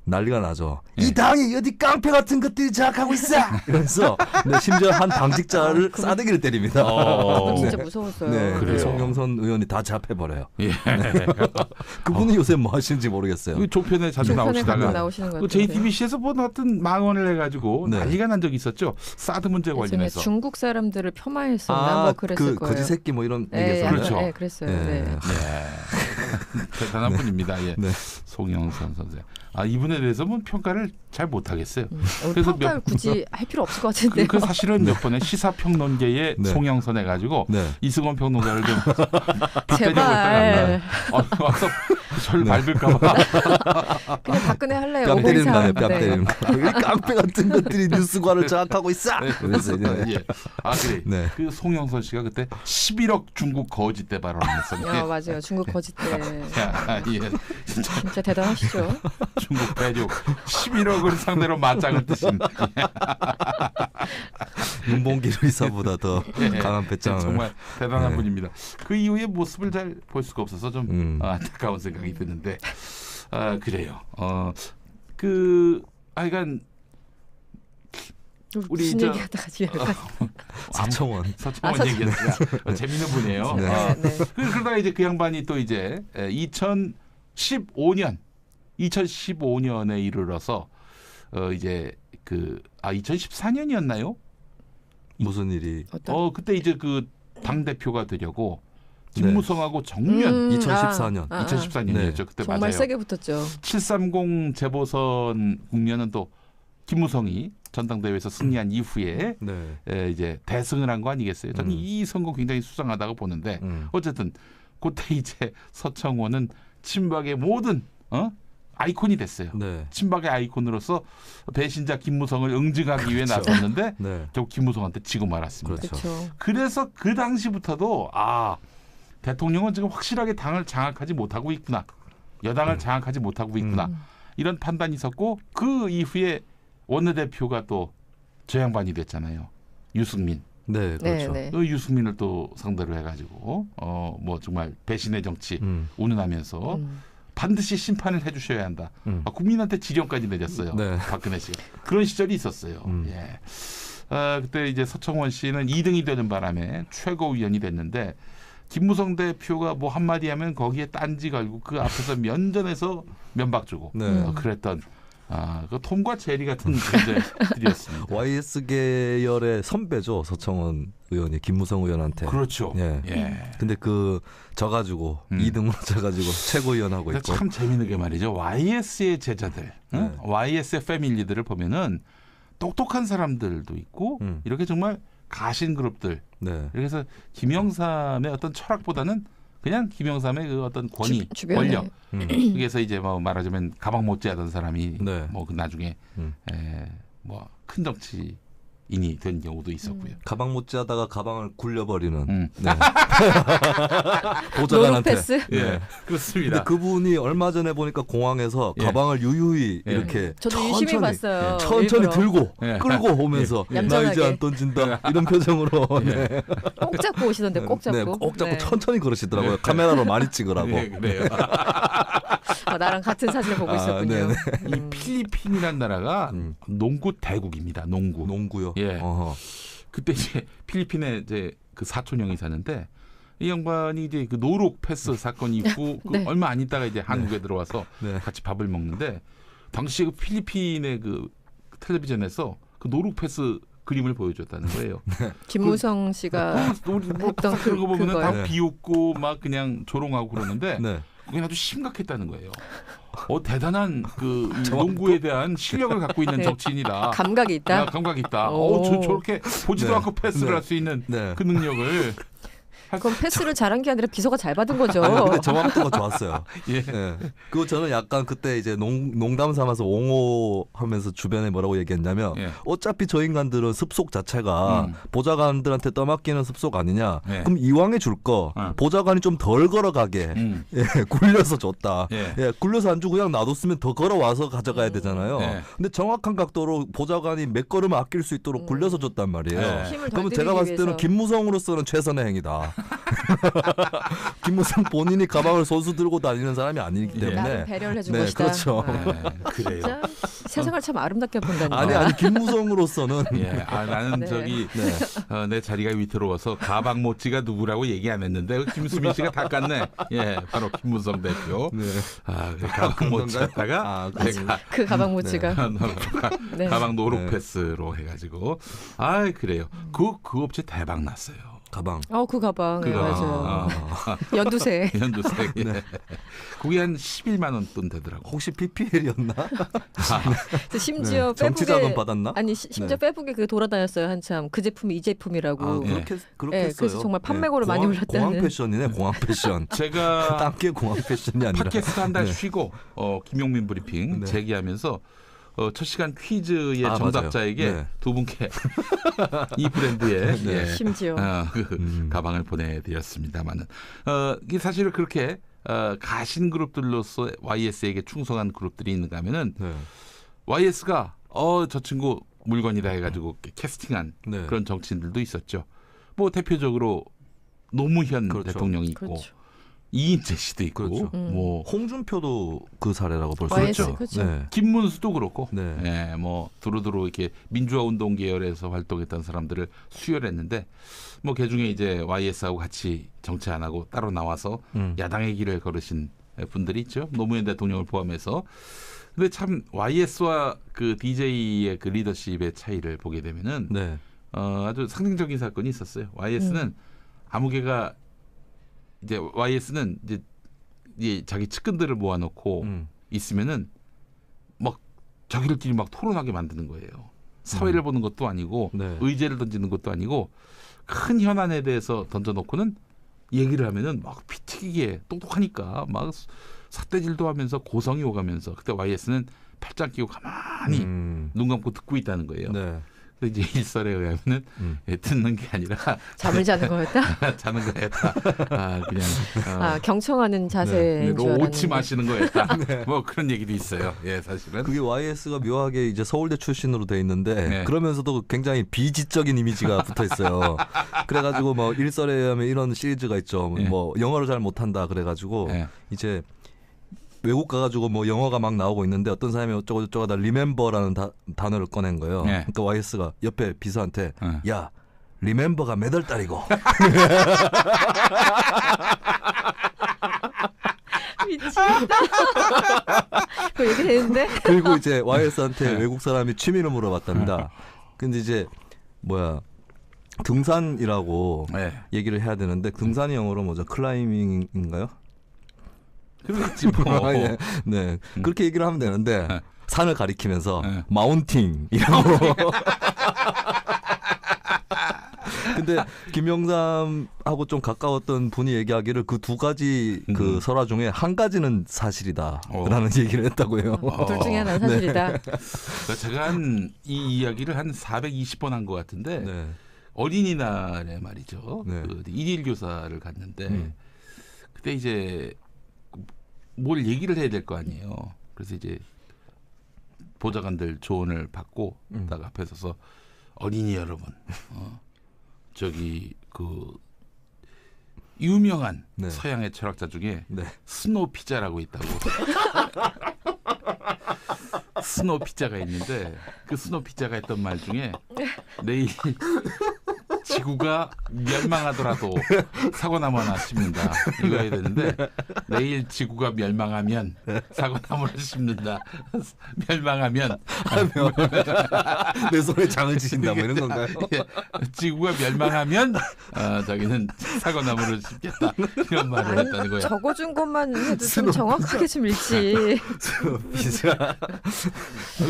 난리가 나죠. 예. 이 당이 어디 깡패 같은 것들이 장악하고 있어. 이러면서 심지어 한 당직자를 싸대기를 때립니다. 진짜 무서웠어요. 네, 그래요. 송영선 의원이 다 잡혀버려요. 예. 그분은 요새 뭐 하시는지 모르겠어요. 그 조편에 자주 조편에 가끔 나오시다가 나오시는 것 그 같은데. JTBC에서 뭐 어떤 망언을 해가지고 네. 난리가 난 적이 있었죠. 사드 문제 예전에 관련해서. 중국 사람들을 폄하했었나 뭐 그랬을 그 거예요. 거지 새끼 뭐 이런 네, 얘기했어요. 그렇죠. 네, 그랬어요. 네. 네. 예. 대단한 분입니다. 예. 네. 송영선 선생. 이분에 대해서 뭐 평가를 잘 못하겠어요. 우리 그래서 평가를 굳이 할 필요 없을 것 같은데요. 그 사실은 몇 번에 시사평론계의 네. 송영선 해가지고 네. 이승원 평론가를 좀 빗대려고 제발. 했다가 와서 저를 밟을까봐. 그냥 박근혜 할래요. 뺨 때리는 거예요. 503. 뺨 네. 때리는 거. 이 깡패 같은 것들이 뉴스관을 장악하고 있어. 그래서 이제 예. 그래. 네. 그 송영선 씨가 그때 11억 중국 거짓대 발언을 했었는데. 맞아요. 중국 거짓 때 예. 진짜 대단하시죠. 중국 대륙 11억을 상대로 맞짱을 뜨신 문봉길 의사보다 더 강한 배짱을. 정말 대단한 네. 분입니다. 그 이후의 모습을 잘 볼 수가 없어서 좀 안타까운 생각이 드는데 그래요. 하여간 우리 무슨 저 얘기하다가 지금 약간 서청원. 서청원 얘기했으니까 재밌는 분이에요. 네. 네. 그러다가 이제 그 양반이 또 이제 2015년에 이르러서 이제 2014년이었나요? 무슨 일이? 그때 이제 그 당 대표가 되려고 김무성하고 정면 2014년. 2014년이었죠. 그때 정말 맞아요. 세게 붙었죠. 730 재보선 국면은 또 김무성이 전당대회에서 승리한 이후에 네. 이제 대승을 한 거 아니겠어요? 저는 이 선거 굉장히 수상하다고 보는데 어쨌든 그때 이제 서청원은 친박의 모든 아이콘이 됐어요. 네. 친박의 아이콘으로서 배신자 김무성을 응징하기 위해 나섰는데 네. 결국 김무성한테 지고 말았습니다. 그렇죠. 그래서 그 당시부터도 대통령은 지금 확실하게 당을 장악하지 못하고 있구나. 여당을 장악하지 못하고 있구나. 이런 판단이 있었고 그 이후에 원내대표가 또 저 양반이 됐잖아요. 유승민. 네, 그렇죠. 네. 그 유승민을 또 상대로 해가지고 뭐 정말 배신의 정치 운운하면서 반드시 심판을 해주셔야 한다. 국민한테 지령까지 내렸어요. 네. 박근혜 씨가. 그런 시절이 있었어요. 예. 그때 이제 서청원 씨는 2등이 되는 바람에 최고위원이 됐는데 김무성 대표가 뭐 한마디 하면 거기에 딴지 걸고 그 앞에서 면전에서 면박 주고 네. 그랬던 그 톰과 제리 같은 존재들이었습니다. YS 계열의 선배죠. 서청원 의원이 김무성 의원한테. 그렇죠. 예. 예. 근데 져가지고 2등으로 져가지고 최고위원하고 있고. 참 재미있는 게 말이죠. YS의 제자들, YS의 패밀리들을 보면은 똑똑한 사람들도 있고 이렇게 정말 가신 그룹들. 네. 그래서 김영삼의 어떤 철학보다는 그냥 김영삼의 그 어떤 권위, 권력. 그래서 이제 뭐 말하자면 가방 못지하던 사람이 네. 뭐 그 나중에 뭐 큰 정치인이 된 경우도 있었고요. 가방 못지하다가 가방을 굴려버리는 네. 보좌관한테. 노루패스? 예, 그렇습니다. 근데 그분이 얼마 전에 보니까 공항에서 가방을 유유히 이렇게 저도 유심히 봤어요. 천천히 일부러. 들고 끌고 오면서 나 이제 안 던진다 이런 표정으로 네. 꼭 잡고 오시던데 꼭 잡고. 네, 꼭 잡고 천천히 그러시더라고요. 카메라로 많이 찍으라고. 네, 그래요. 나랑 같은 사진을 보고 있었군요. 이 필리핀이라는 나라가 농구 대국입니다. 농구요. 예. 어허. 그때 이제 필리핀에 이제 그 사촌 형이 사는데 이 양반이 이제 그 노룩 패스 사건이 있고 네. 얼마 안 있다가 이제 한국에 들어와서 네. 같이 밥을 먹는데 당시 그 필리핀의 그 텔레비전에서 그 노룩 패스 그림을 보여줬다는 거예요. 김무성 씨가 뭐 했던 그런 거 보면은 다 네. 비웃고 막 그냥 조롱하고 그러는데 네. 그게 아주 심각했다는 거예요. 대단한 그 농구에 대한 실력을 갖고 있는 네. 정치인이다. 감각이 있다. 감각이 있다. 오. 저렇게 보지도 네. 않고 패스를 네. 할 수 있는 네. 그 능력을. 그럼 패스를 잘한 게 아니라 비서가 잘 받은 거죠. 근데 정확도가 좋았어요. 예. 네. 그거 저는 약간 그때 이제 농담 삼아서 옹호하면서 주변에 뭐라고 얘기했냐면 예. 어차피 저 인간들은 습속 자체가 보좌관들한테 떠맡기는 습속 아니냐. 예. 그럼 이왕에 줄 거 보좌관이 좀 덜 걸어가게 예, 굴려서 줬다. 예. 굴려서 안 주고 그냥 놔뒀으면 더 걸어와서 가져가야 되잖아요. 예. 근데 정확한 각도로 보좌관이 몇 걸음 아낄 수 있도록 굴려서 줬단 말이에요. 예. 힘을 덜 그러면 들이기 제가 봤을 때는 위해서. 김무성으로서는 최선의 행위다. 김무성 본인이 가방을 손수 들고 다니는 사람이 아니기 때문에 나름 배려를 해준 네, 것이다. 그렇죠. 그래요. 진짜 세상을 참 아름답게 본다니까. 아니 김무성으로서는 예. 나는 네. 저기 내 자리가 위태로워서 가방 모찌가 누구라고 얘기 안 했는데 김수민 씨가 다 깠네. 예, 바로 김무성 대표. 네. 그 가방 모찌였다가 제가 그 가방 모찌가. 네. 가방 노룩 패스로 해가지고 그래요. 그 업체 대박 났어요. 가방. 그 가방. 네, 맞아요. 연두색. 연두색. 네. 그게 한 11만 원 돈 되더라고. 혹시 PPL이었나? 심지어 정치 페북에 자금 받았나? 아니 심지어 페북에 그 돌아다녔어요 한참. 그 제품이 이 제품이라고. 그렇게 했어요. 그래서 정말 판매고를 많이 올랐다는. 공항 패션이네. 공항 패션. 제가 딴게 공항 패션이 아니라. 팟캐스트 한 달 쉬고 김용민 브리핑 재기하면서 첫 시간 퀴즈의 정답자에게 두 분께 이 브랜드의 심지어 가방을 보내드렸습니다만은 이게 사실 그렇게 가신 그룹들로서 YS에게 충성한 그룹들이 있는가 하면은 YS가 저 친구 물건이다 해가지고 캐스팅한 그런 정치인들도 있었죠. 뭐 대표적으로 노무현 대통령이 있고. 그렇죠. 이인재 씨도 있고, 뭐 홍준표도 그 사례라고 볼 수 YS, 있죠. 그렇죠. 네. 김문수도 그렇고, 네. 뭐 두루두루 이렇게 민주화 운동 계열에서 활동했던 사람들을 수혈했는데, 뭐 그 중에 이제 YS하고 같이 정치 안 하고 따로 나와서 야당의 길을 걸으신 분들이 있죠. 노무현 대통령을 포함해서. 근데 참 YS와 그 DJ의 그 리더십의 차이를 보게 되면은 아주 상징적인 사건이 있었어요. YS는 아무개가 이제 YS는 이제 자기 측근들을 모아놓고 있으면은 막 자기들끼리 막 토론하게 만드는 거예요. 사회를 보는 것도 아니고 의제를 던지는 것도 아니고 큰 현안에 대해서 던져놓고는 얘기를 하면은 막 피 튀기게 똑똑하니까 막 삿대질도 하면서 고성이 오가면서 그때 YS는 팔짱 끼고 가만히 눈 감고 듣고 있다는 거예요. 이제 일설에 의하면은 듣는 게 아니라 잠을 자는 거였다. 자는 거였다. 그냥 경청하는 자세인 줄 알았는데. 오치 마시는 거였다. 뭐 그런 얘기도 있어요. 예, 사실은. 그게 YS가 묘하게 이제 서울대 출신으로 돼 있는데 그러면서도 굉장히 비지적인 이미지가 붙어 있어요. 그래가지고 뭐 일설에 의하면 이런 시리즈가 있죠. 뭐 영어를 잘 못한다 그래가지고 이제 외국 가가지고 뭐 영어가 막 나오고 있는데 어떤 사람이 어쩌고 하다 리멤버라는 단어를 꺼낸 거예요. 그러니까 YS가 옆에 비서한테 야 리멤버가 몇 월 달이고 미치겠다. 그 얘기 되는데. 그리고 이제 YS한테 외국 사람이 취미를 물어봤답니다. 근데 이제 뭐야 등산이라고 얘기를 해야 되는데 등산이 영어로 뭐죠? 클라이밍인가요? 그렇지 뭐. 네, 네. 그렇게 얘기를 하면 되는데 산을 가리키면서 마운팅이라고. 근데 김영삼하고 좀 가까웠던 분이 얘기하기를 그 두 가지 그 설화 중에 한 가지는 사실이다라는 얘기를 했다고 해요. 둘 중에 하나는 사실이다. 제가 이 이야기를 한 420번 한 것 같은데 네. 어린이날에 말이죠. 네. 그 일일 교사를 갔는데 그때 이제 뭘 얘기를 해야 될 거 아니에요. 그래서 이제 보좌관들 조언을 받고 딱 앞에 서서 어린이 여러분, 저기 그 유명한 네. 서양의 철학자 중에 네. 스노우 피자라고 있다고. 스노우 피자가 있는데 그 스노우 피자가 했던 말 중에 내일 지구가 멸망하더라도 사과나무 하나 심는다. 이거 해야 되는데 내일 지구가 멸망하면 사과나무를 심는다. 멸망하면 내 손에 장을 지신다 뭐 이런 건가요? 지구가 멸망하면 자기는 사과나무를 심겠다. 이런 말을 했다는 거예요. 적어준 것만 해도 좀 정확하게 좀 읽지. 피자.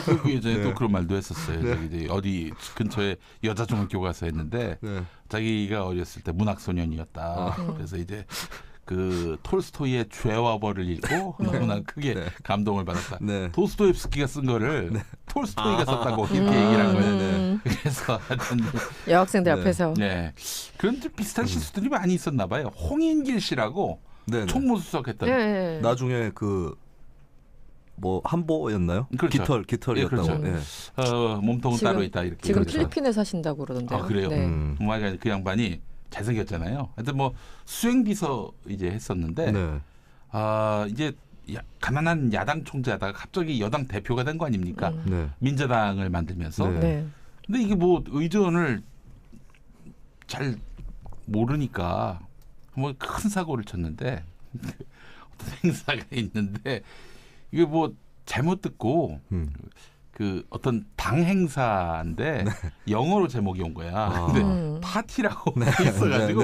그 예전에 또 그런 말도 했었어요. 저기 어디 근처에 여자 중학교 가서 했는데 자기가 어렸을 때 문학 소년이었다. 그래서 이제 그 톨스토이의 죄와 벌을 읽고 너무나 크게 감동을 받았다. 도스토옙스키가 쓴 거를 톨스토이가 썼다고 이렇게 얘기를 한 거예요. 그래서 하여튼 여학생들 앞에서. 네. 그런 좀 비슷한 실수들이 많이 있었나 봐요. 홍인길 씨라고 총무수석했던. 나중에 뭐 한보였나요? 그렇죠. 깃털이었다고. 예, 그렇죠. 몸통은 따로 있다 이렇게. 지금 필리핀에 사신다고 그러던데요. 아 그래요? 정말 그 양반이 잘생겼잖아요. 하여튼 뭐 수행비서 이제 했었는데 이제 가난한 야당 총재하다가 갑자기 여당 대표가 된 거 아닙니까? 민자당을 만들면서. 근데 이게 뭐 의전을 잘 모르니까 뭐 큰 사고를 쳤는데 어떤 행사가 있는데 이게 뭐 잘못 듣고 그 어떤 당 행사인데 영어로 제목이 온 거야. 근데 파티라고 있어가지고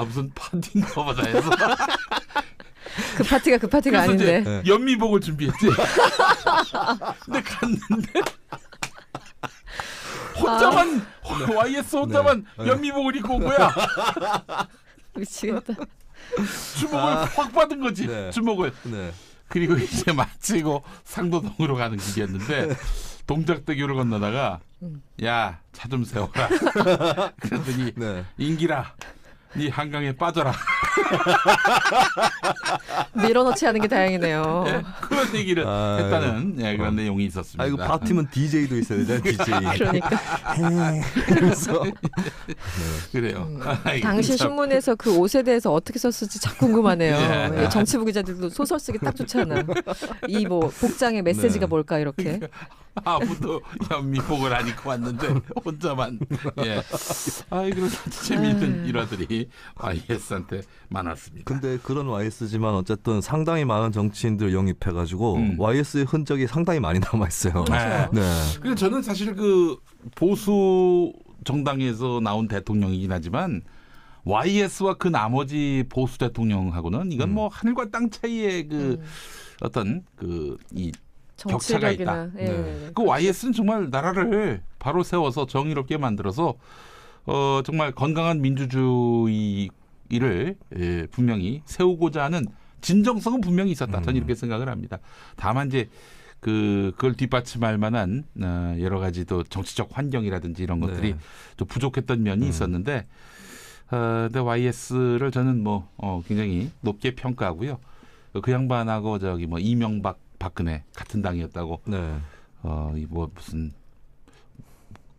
무슨 파티인가 보다 해서 그 파티가 그 파티가 아닌데 연미복을 준비했지. 근데 갔는데 혼자만 YS 혼자만 연미복을 입고 온 거야. 미치겠다. 주목을 확 받은 거지. 주목을. 그리고 이제 마치고 상도동으로 가는 길이었는데 동작대교를 건너다가 야, 차 좀 세워라. 그러더니 인기라 네 한강에 빠져라. 밀어넣지 않은 게 다행이네요. 그런 얘기를 했다는 그런 내용이 있었습니다. 이거 파티면 DJ도 있어야 되잖아요. DJ. 그러니까. 그래서 그래요. 당시 신문에서 그 옷에 대해서 어떻게 썼을지 참 궁금하네요. 정치부 기자들도 소설 쓰기 딱 좋잖아. 이 뭐 복장의 메시지가 뭘까 이렇게. 아무도 연미복을 안 입고 왔는데 혼자만. 그런 재미있는 일화들이 YS한테 많았습니다. 근데 그런 YS지만 어쨌든 상당히 많은 정치인들 영입해가지고 YS의 흔적이 상당히 많이 남아 있어요. 그래서 저는 사실 그 보수 정당에서 나온 대통령이긴 하지만 YS와 그 나머지 보수 대통령하고는 이건 뭐 하늘과 땅 차이의 그 어떤 이 격차가 있다. 그 YS는 정말 나라를 바로 세워서 정의롭게 만들어서 정말 건강한 민주주의를 분명히 세우고자 하는 진정성은 분명히 있었다. 저는 이렇게 생각을 합니다. 다만 이제 그걸 뒷받침할 만한 여러 가지 또 정치적 환경이라든지 이런 것들이 좀 부족했던 면이 있었는데 근데 YS를 저는 뭐 굉장히 높게 평가하고요. 그 양반하고 저기 뭐 이명박 박근혜 같은 당이었다고 뭐 무슨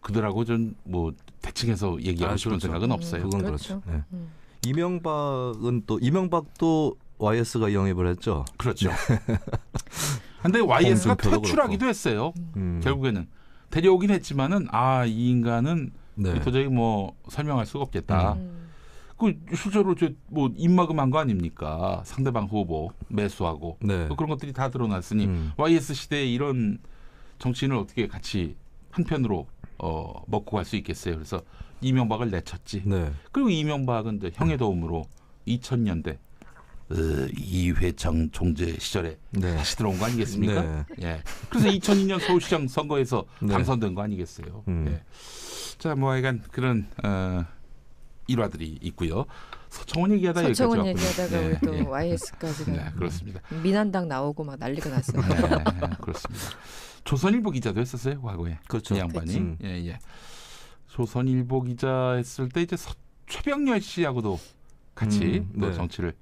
그들하고 좀 뭐 대칭해서 얘기하고 싶은 생각은 없어요. 그건 그렇죠. 이명박도 YS가 영입을 했죠. 그렇죠. 근데 YS가 퇴출하기도 했어요. 결국에는 데려오긴 했지만은 이 인간은 도저히 뭐 설명할 수가 없겠다. 그 실제로 뭐 입막음한 거 아닙니까? 상대방 후보 매수하고 네. 그런 것들이 다 드러났으니 YS 시대에 이런 정치인을 어떻게 같이 한편으로 먹고 갈 수 있겠어요. 그래서 이명박을 내쳤지. 네. 그리고 이명박은 이제 형의 도움으로 2000년대 이회창 총재 시절에 네. 다시 들어온 거 아니겠습니까? 네. 예. 그래서 2002년 서울시장 선거에서 네. 당선된 거 아니겠어요? 예. 자, 뭐 하여간 그런 일화들이 있고요. 서청원 얘기하다 여기까지 서청원 왔군요. 얘기하다가 네, 우리 또 예. YS까지 네, 그렇습니다. 민한당 나오고 막 난리가 났어요. 네, 그렇습니다. 조선일보 기자도 했었어요, 과거에. 그렇죠. 이 양반이. 예, 예. 조선일보 기자 했을 때 이제 최병렬 씨하고도 같이 또 네. 정치를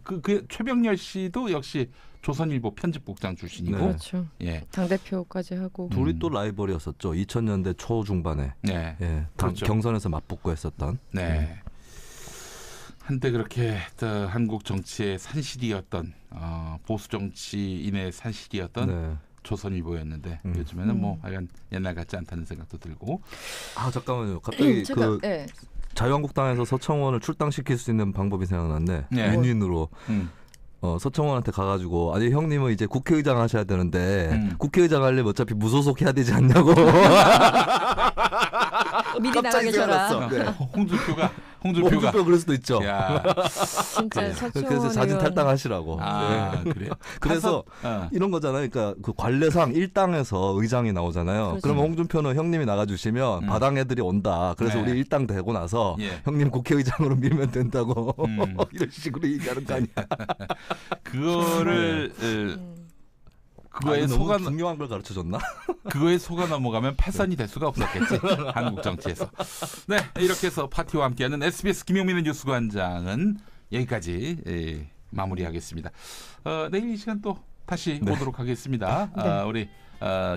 그 최병렬 씨도 역시 조선일보 편집국장 출신이고. 네. 그렇죠. 예. 당 대표까지 하고. 둘이 또 라이벌이었었죠. 2000년대 초중반에. 네. 예, 그렇죠. 경선에서 맞붙고 했었던. 네. 한때 그렇게 한국 정치의 산실이었던 보수 정치인의 산실이었던 네. 조선일보였는데 요즘에는 뭐 하여간 옛날 같지 않다는 생각도 들고. 아 잠깐만요. 갑자기 그 네. 자유한국당에서 서청원을 출당시킬 수 있는 방법이 생각났네. 네. 윈윈으로. 서청원한테 가가지고 아니 형님은 이제 국회의장 하셔야 되는데 국회의장 하려면 어차피 무소속 해야 되지 않냐고. 미리 나가게 줘라. 네. 홍준표가 그럴 수도 있죠. 야. 진짜 서청원 그래서 자진 의원. 탈당하시라고. 아, 네. 그래요? 그래서 이런 거잖아요. 그러니까 그 관례상 1당에서 의장이 나오잖아요. 그렇죠. 그러면 홍준표는 형님이 나가주시면 바당 애들이 온다. 그래서 네. 우리 1당 되고 나서 예. 형님 국회의장으로 밀면 된다고 이런 식으로 얘기하는 거 아니야. 그거를 그거에 너무 속아 중요한 걸 가르쳐줬나? 그거에 속아 넘어가면 패선이 될 수가 없었겠지. 한국 정치에서. 네, 이렇게 해서 파티와 함께하는 SBS 김용민의 뉴스관장은 여기까지 마무리하겠습니다. 내일 이 시간 또 다시 오도록 하겠습니다. 네. 우리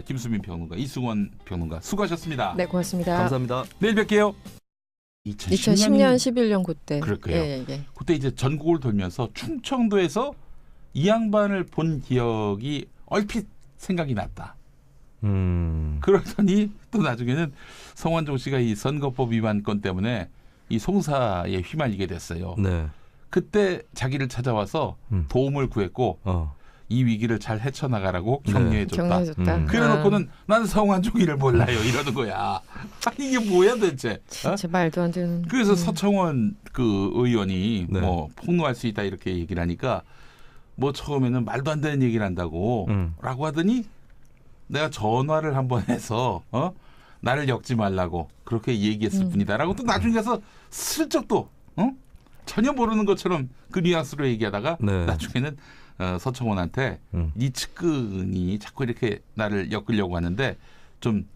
김수민 평론가, 이승원 평론가 수고하셨습니다. 네, 고맙습니다. 감사합니다. 내일 뵐게요. 2010년 11년 그때. 그럴 거예요. 예. 그때 이제 전국을 돌면서 충청도에서 이 양반을 본 기억이 얼핏 생각이 났다. 그러더니 또 나중에는 성완종 씨가 이 선거법 위반 건 때문에 이 송사에 휘말리게 됐어요. 네. 그때 자기를 찾아와서 도움을 구했고 이 위기를 잘 헤쳐나가라고 격려해줬다. 격려해줬다. 그래놓고는 난 성완종이를 몰라요 이러는 거야. 아니 이게 뭐야 대체? 진짜 말도 안 되는. 그래서 서청원 그 의원이 네. 뭐 폭로할 수 있다 이렇게 얘기를 하니까 뭐 처음에는 말도 안 되는 얘기를 한다고 라고 하더니 내가 전화를 한번 해서 나를 엮지 말라고 그렇게 얘기했을 뿐이다라고 또 나중에 가서 슬쩍 또 전혀 모르는 것처럼 그 뉘앙스로 얘기하다가 네. 나중에는 서청원한테 네 측근이 자꾸 이렇게 나를 엮으려고 하는데 좀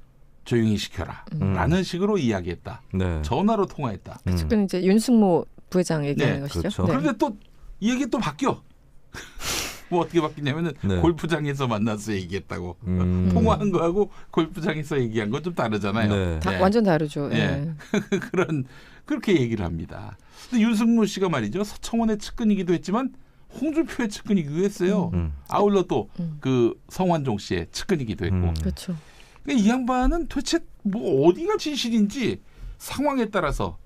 조용히 시켜라 라는 식으로 이야기했다. 네. 전화로 통화했다. 그 측근 이제 윤승모 부회장 얘기하는 네, 것이죠. 그렇죠. 네. 그런데 또 이 얘기 또 바뀌어. 뭐 어떻게 바뀌냐면은 네. 골프장에서 만나서 얘기했다고. 통화한 거하고 골프장에서 얘기한 건 좀 다르잖아요. 네. 다 예. 완전 다르죠. 예. 예. 그렇게 얘기를 합니다. 근데 윤승모 씨가 말이죠. 서청원의 측근이기도 했지만 홍준표의 측근이기도 했어요. 아울러 또 그 성완종 씨의 측근이기도 했고. 그렇죠. 그러니까 이 양반은 도대체 뭐 어디가 진실인지 상황에 따라서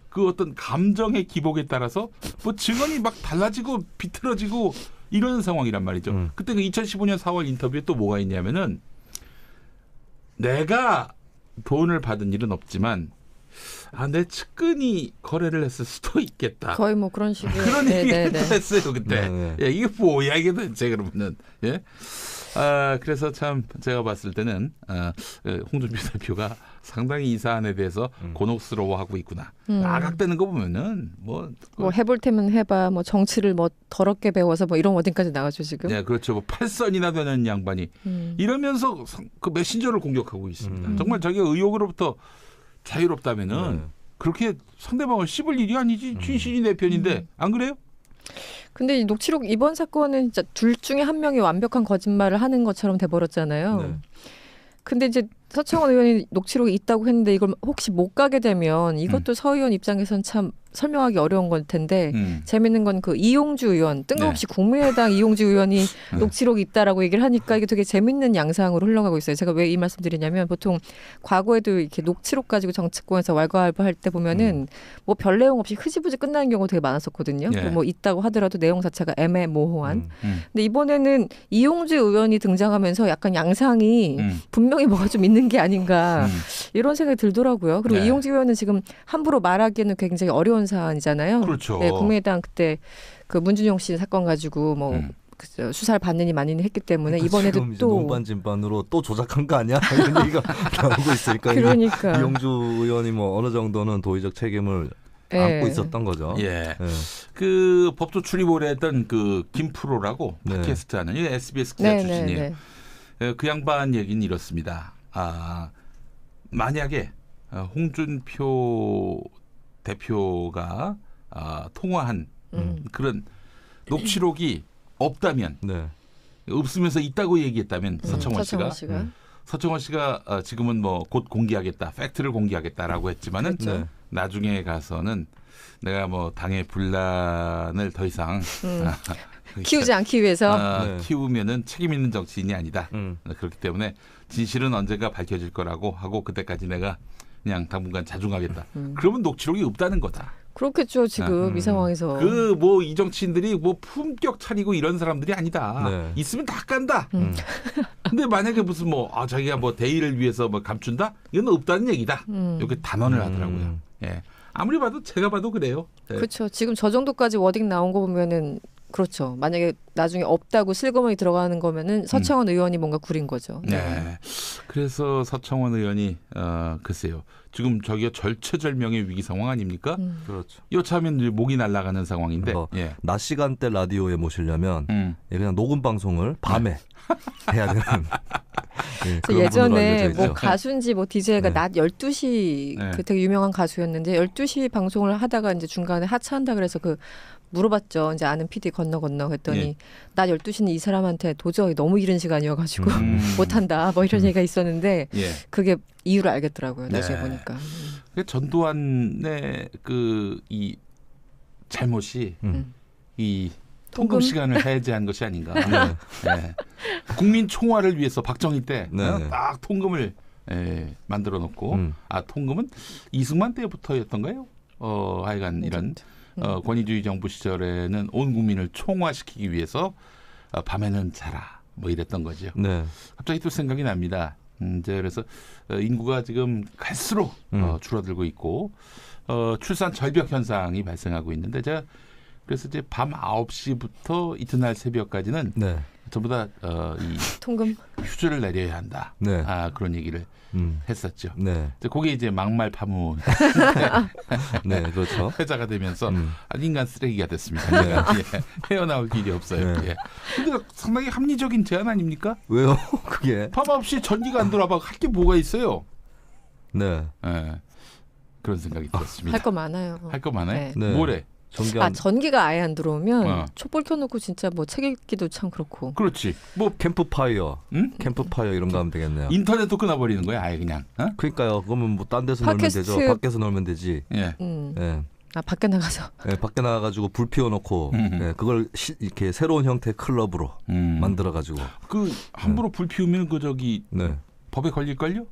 그 어떤 감정의 기복에 따라서 뭐 증언이 막 달라지고 비틀어지고 이런 상황이란 말이죠. 그때 그 2015년 4월 인터뷰에 또 뭐가 있냐면은 내가 돈을 받은 일은 없지만 내 측근이 거래를 했을 수도 있겠다. 거의 뭐 그런 식의 그런 얘기를 했어요 그때. 네. 예, 이게 뭐야 이게 도대체 그러면은 예. 그래서 참 제가 봤을 때는 홍준표 대표가 상당히 이 사안에 대해서 곤혹스러워하고 있구나. 아각대는 거 보면은 뭐 해볼 테면 해봐. 뭐 정치를 뭐 더럽게 배워서 뭐 이런 어딘까지 나가죠 지금. 네, 그렇죠. 뭐 8선이나 되는 양반이 이러면서 그 메신저를 공격하고 있습니다. 정말 자기가 의혹으로부터 자유롭다면은 네. 그렇게 상대방을 씹을 일이 아니지. 진실이 내 편인데 안 그래요? 근데 이 녹취록 이번 사건은 진짜 둘 중에 한 명이 완벽한 거짓말을 하는 것처럼 돼버렸잖아요. 네. 근데 이제 서청원 의원이 녹취록이 있다고 했는데 이걸 혹시 못 가게 되면 이것도 서 의원 입장에선 참 설명하기 어려운 걸 텐데 재밌는 건 그 이용주 의원 뜬금없이 네. 국민의당 이용주 의원이 녹취록이 있다라고 얘기를 하니까 이게 되게 재밌는 양상으로 흘러가고 있어요. 제가 왜 이 말씀 드리냐면 보통 과거에도 이렇게 녹취록 가지고 정치권에서 왈가왈부할 때 보면은 뭐 별 내용 없이 흐지부지 끝나는 경우가 되게 많았었거든요. 네. 뭐 있다고 하더라도 내용 자체가 애매모호한. 근데 이번에는 이용주 의원이 등장하면서 약간 양상이 분명히 뭐가 좀 있는 게 아닌가 이런 생각이 들더라고요. 그리고 네. 이용주 의원은 지금 함부로 말하기에는 굉장히 어려운 사안이잖아요. 그렇죠. 네, 국민의당 그때 그 문준용 씨 사건 가지고 뭐 수사를 받느니 마느니 했기 때문에 이번에도 또 논반진반으로 또 조작한 거 아니야? 이런 얘기가 나오고 있으니까 그러니까 이용주 의원이 뭐 어느 정도는 도의적 책임을 안고 있었던 거죠. 예. 그 법조 출입오래 했던 그 김프로라고 네. 팟캐스트 하는 SBS 기자 출신이에요. 그 양반 얘기는 이렇습니다. 만약에 홍준표 대표가 통화한 그런 녹취록이 없다면 네. 없으면서 있다고 얘기했다면 서청원 씨가 지금은 뭐 곧 공개하겠다, 팩트를 공개하겠다라고 했지만은 그렇죠. 나중에 가서는 내가 뭐 당의 분란을 더 이상 키우지 않기 위해서 키우면은 책임 있는 정치인이 아니다. 그렇기 때문에 진실은 언젠가 밝혀질 거라고 하고 그때까지 내가 그냥 당분간 자중하겠다. 그러면 녹취록이 없다는 거다. 그렇겠죠. 지금 이 상황에서. 그 뭐 이 정치인들이 뭐 품격 차리고 이런 사람들이 아니다. 네. 있으면 다 깐다. 근데 만약에 무슨 뭐 자기가 뭐 대의를 위해서 뭐 감춘다? 이건 없다는 얘기다. 이렇게 단언을 하더라고요. 예. 아무리 봐도 제가 봐도 그래요. 네. 그렇죠. 지금 저 정도까지 워딩 나온 거 보면은 그렇죠. 만약에 나중에 없다고 슬그머니 들어가는 거면은 서청원 의원이 뭔가 구린 거죠. 네. 그래서 서청원 의원이 글쎄요. 지금 저기가 절체절명의 위기 상황 아닙니까? 그렇죠. 여차하면 이제 목이 날아가는 상황인데. 예. 낮 시간대 라디오에 모시려면 그냥 녹음 방송을 밤에 해야 되는. 예전에 뭐 가수인지 뭐 DJ가 낮 12시 그 되게 유명한 가수였는데 12시 방송을 하다가 이제 중간에 하차한다 그래서 그 물어봤죠. 이제 아는 PD 건너 했더니 낮 12시는 이 사람한테 도저히 너무 이른 시간이어가지고 못한다 뭐 이런 얘기가 있었는데 그게 이유를 알겠더라고요. 나중에 보니까. 전두환의 그 이 잘못이 이 통금 시간을 해제한 것이 아닌가. 네. 국민 총화를 위해서 박정희 때 딱 통금을 만들어 놓고 통금은 이승만 때부터였던가요? 하여간 이런 권위주의 정부 시절에는 온 국민을 총화시키기 위해서 밤에는 자라 뭐 이랬던 거죠. 네. 갑자기 또 생각이 납니다. 이제 그래서 인구가 지금 갈수록 줄어들고 있고 출산 절벽 현상이 발생하고 있는데 제가 그래서 이제 밤 9시부터 이튿날 새벽까지는 전부 다 이 통금 휴지를 내려야 한다. 그런 얘기를 했었죠. 그게 이제 막말 파문 네, 그렇죠. 회자가 되면서 인간 쓰레기가 됐습니다. 헤어나올 길이 없어요. 근데 상당히 합리적인 제안 아닙니까? 왜요? 그게 밤 9시 전기가 안 돌아봐 할 게 뭐가 있어요? 네. 그런 생각이 들었습니다. 할 거 많아요. 할 거 많아요? 네. 뭐래? 전기가 아예 안 들어오면 촛불 켜놓고 진짜 뭐 책 읽기도 참 그렇고. 그렇지. 뭐 캠프파이어, 캠프파이어 이런 거 하면 되겠네요. 인터넷도 끊어버리는 거야, 아예 그냥. 그러니까요. 그러면 뭐 딴 데서 놀면 되죠. 밖에서 놀면 되지. 밖에 나가서. 밖에 나가가지고 불 피워놓고 그걸 이렇게 새로운 형태의 클럽으로 만들어가지고. 그 함부로 불 피우면 그 저기 법에 걸릴걸요?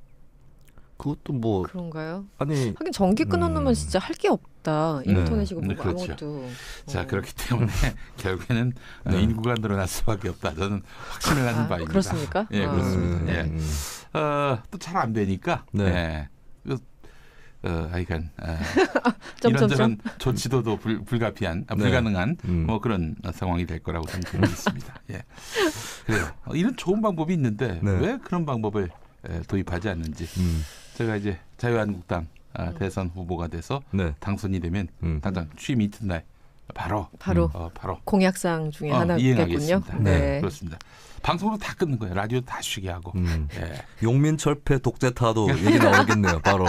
그것도 뭐 그런가요? 아니 하긴 전기 끊어놓으면 진짜 할 게 없다. 인터넷이고 뭐고 그렇죠. 아무것도. 자 그렇기 때문에 결국에는 인구가 늘어날 수밖에 없다. 저는 확신을 하는 바입니다. 그렇습니까? 예, 그렇습니다. 또 잘 안 되니까. 하여간 이런저런 조치도도 불가능한 뭐 그런 상황이 될 거라고 생각하고 있습니다. 그래요. 이런 좋은 방법이 있는데 왜 그런 방법을 도입하지 않는지. 제가 이제 자유한국당 대선 후보가 돼서 당선이 되면 당장 취임 이튿날 바로 공약사항 중에 하나겠군요. 네, 그렇습니다. 방송으로 다 끊는 거예요. 라디오 다 쉬게 하고. 용민철폐 독재타도 얘기 나오겠네요. 바로.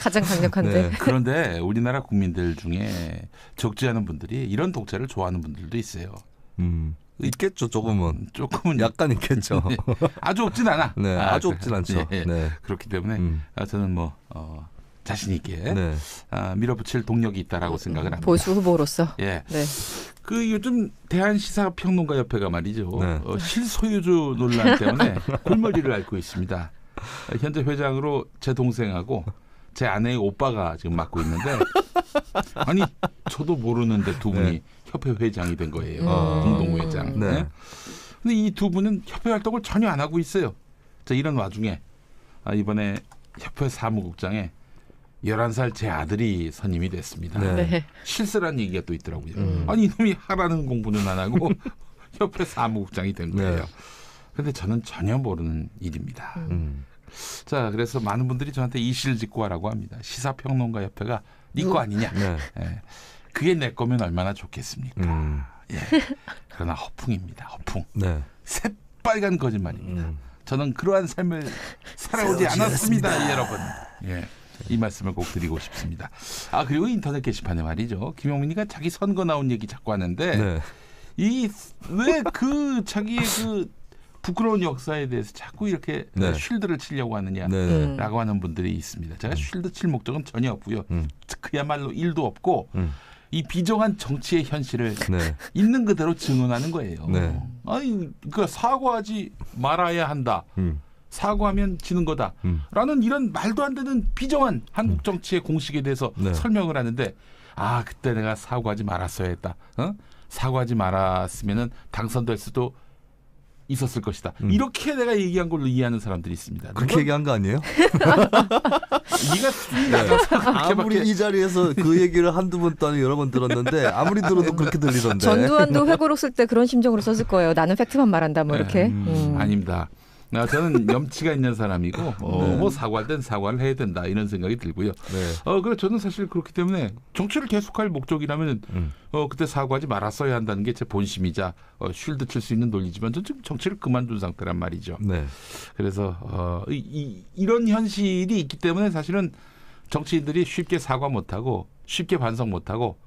가장 강력한데. 그런데 우리나라 국민들 중에 적지 않은 분들이 이런 독재를 좋아하는 분들도 있어요. 있겠죠. 조금은 약간 있겠죠. 네. 아주 없진 않아. 네, 아주 없진 않죠. 네. 네. 그렇기 때문에 저는 뭐 자신 있게 네. 밀어붙일 동력이 있다라고 생각을 합니다. 보수 후보로서. 예. 네. 그 요즘 대한시사평론가협회가 말이죠. 네. 실소유주 논란 때문에 골머리를 앓고 있습니다. 현재 회장으로 제 동생하고 제 아내의 오빠가 지금 맡고 있는데 아니 저도 모르는데 두 분이 네. 협회 회장이 된 거예요. 공동회장. 네. 네. 근데 이 두 분은 협회 활동을 전혀 안 하고 있어요. 자, 이런 와중에 이번에 협회 사무국장에 11살 제 아들이 선임이 됐습니다. 네. 네. 실세란 얘기가 또 있더라고요. 아니 이놈이 하라는 공부는 안 하고 협회 사무국장이 된 거예요. 네. 그런데 저는 전혀 모르는 일입니다. 자, 그래서 많은 분들이 저한테 이실 짓고 하라고 합니다. 시사평론가협회가 네 거 아니냐. 네. 예. 그게 내 거면 얼마나 좋겠습니까. 예. 그러나 허풍입니다. 허풍. 네. 새빨간 거짓말입니다. 저는 그러한 삶을 살아오지 않았습니다. 여러분. 예. 이 말씀을 꼭 드리고 싶습니다. 그리고 인터넷 게시판에 말이죠. 김용민이가 자기 선거 나온 얘기 자꾸 하는데 네. 이 왜 그 자기의 그 부끄러운 역사에 대해서 자꾸 이렇게 네. 쉴드를 치려고 하느냐라고 네. 하는 분들이 있습니다. 제가 쉴드 칠 목적은 전혀 없고요. 그야말로 일도 없고 이 비정한 정치의 현실을 네. 있는 그대로 증언하는 거예요. 네. 아니 그러니까 사과하지 말아야 한다. 사과하면 지는 거다. 라는 이런 말도 안 되는 비정한 한국 정치의 공식에 대해서 네. 설명을 하는데 그때 내가 사과하지 말았어야 했다. 사과하지 말았으면은 당선될 수도 있었을 것이다. 이렇게 내가 얘기한 걸로 이해하는 사람들이 있습니다. 그렇게 얘기한 거 아니에요? 네가 수위 나가서 아무리 이 자리에서 그 얘기를 한두 번 또는 여러 번 들었는데 아무리 들어도 그렇게 들리던데. 전두환도 회고록 쓸 때 그런 심정으로 썼을 거예요. 나는 팩트만 말한다 뭐 이렇게. 아닙니다. 저는 염치가 있는 사람이고 뭐 사과할 땐 사과를 해야 된다 이런 생각이 들고요. 네. 그래서 저는 사실 그렇기 때문에 정치를 계속할 목적이라면 그때 사과하지 말았어야 한다는 게 제 본심이자 쉴드 칠 수 있는 논리지만 저는 지금 정치를 그만둔 상태란 말이죠. 네. 그래서 이런 현실이 있기 때문에 사실은 정치인들이 쉽게 사과 못하고 쉽게 반성 못하고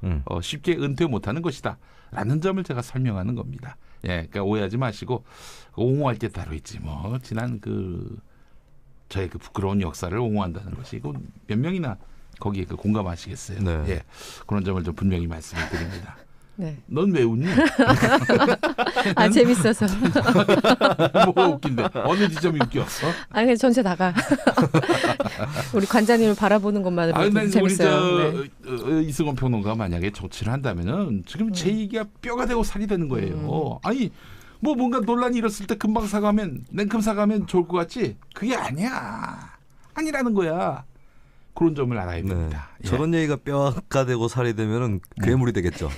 쉽게 은퇴 못하는 것이다 라는 점을 제가 설명하는 겁니다. 예, 그러니까 오해하지 마시고 옹호할 게 따로 있지 뭐 지난 저의 그 부끄러운 역사를 옹호한다는 것이 이거 몇 명이나 거기에 공감하시겠어요. 네. 예, 그런 점을 좀 분명히 말씀을 드립니다. 네. 넌 왜 웃니? 재밌어서. 뭐가 웃긴데? 어느 지점이 웃겨? 그냥 전체 나가. 우리 관장님을 바라보는 것만으로도 재밌어요. 네. 이승원 평론가 만약에 정치를 한다면은 지금 제 얘기가 뼈가 되고 살이 되는 거예요. 아니 뭐 뭔가 논란이 일었을 때 금방 사과하면 냉큼 사과하면 좋을 것 같지? 그게 아니야. 아니라는 거야. 그런 점을 알아야 됩니다. 네. 저런 얘기가 뼈가 되고 살이 되면은 괴물이 되겠죠.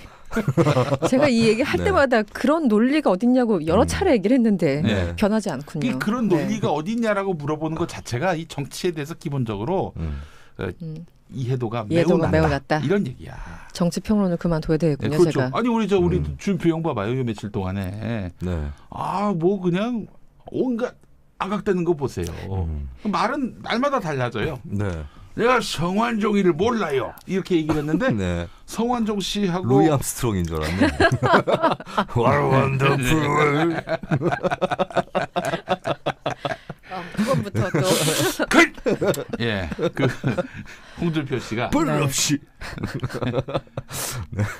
제가 이 얘기 할 때마다 그런 논리가 어딨냐고 여러 차례 얘기를 했는데 변하지 않군요. 그런 논리가 어딨냐라고 물어보는 것 자체가 이 정치에 대해서 기본적으로 이해도가 매우 낮다. 이런 얘기야. 정치 평론을 그만둬야 되겠군요. 그렇죠. 제가. 아니 우리 준표영 봐봐요. 요 며칠 동안에. 네. 뭐 그냥 온갖 악악대는 거 보세요. 말은 날마다 달라져요. 네. 내가 성완종이를 몰라요. 이렇게 얘기를 했는데 네. 성완종 씨하고 루이 암스트롱인 줄 알았네. 원더풀. 그것부터 또. 예, 홍준표 씨가 뿔 없이.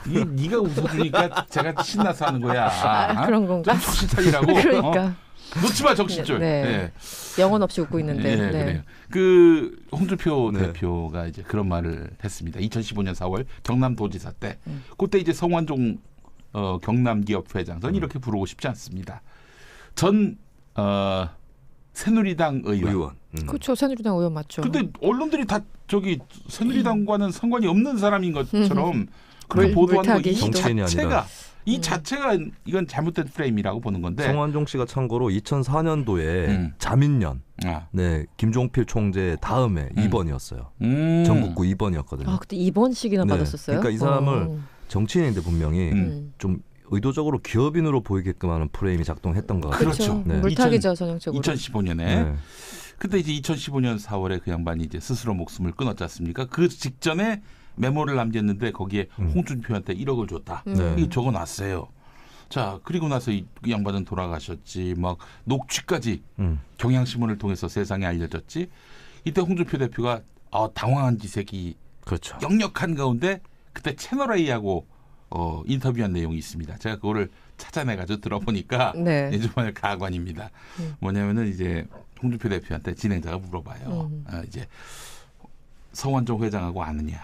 네가 웃어주니까 제가 신나서 하는 거야. 그런 건가? 좀 정신 차리라고. 그러니까. 놓지 마 정신 줄. 네. 영혼 없이 웃고 있는데. 네, 네. 그래요. 홍준표 대표가 이제 그런 말을 했습니다. 2015년 4월 경남도지사 때. 그때 이제 성완종 경남기업 회장. 전 이렇게 부르고 싶지 않습니다. 전 새누리당 의원. 그렇죠. 새누리당 의원 맞죠. 근데 언론들이 다 새누리당과는 상관이 없는 사람인 것처럼 그렇게 보도하는 거 이 자체가 이건 잘못된 프레임이라고 보는 건데. 성완종 씨가 참고로 2004년도에 자민련 김종필 총재 다음에 2번이었어요. 전국구 2번이었거든요. 그때 2번씩이나 받았었어요? 그러니까 이 사람을 정치인인데 분명히 좀 의도적으로 기업인으로 보이게끔 하는 프레임이 작동했던 것 같아요. 그렇죠. 물타기죠, 전형적으로. 2015년에. 그때 이제 2015년 4월에 그 양반이 이제 스스로 목숨을 끊었지 않습니까? 그 직전에 메모를 남겼는데 거기에 홍준표한테 1억을 줬다. 이거 적어놨어요. 자, 그리고 나서 이 양반은 돌아가셨지. 막 녹취까지 경향신문을 통해서 세상에 알려졌지. 이때 홍준표 대표가 당황한 기색이 그렇죠. 역력한 가운데 그때 채널 A하고 인터뷰한 내용이 있습니다. 제가 그거를 찾아내가지고 들어보니까 네. 정말 가관입니다. 뭐냐면은 이제 홍준표 대표한테 진행자가 물어봐요. 이제 성완종 회장하고 아느냐?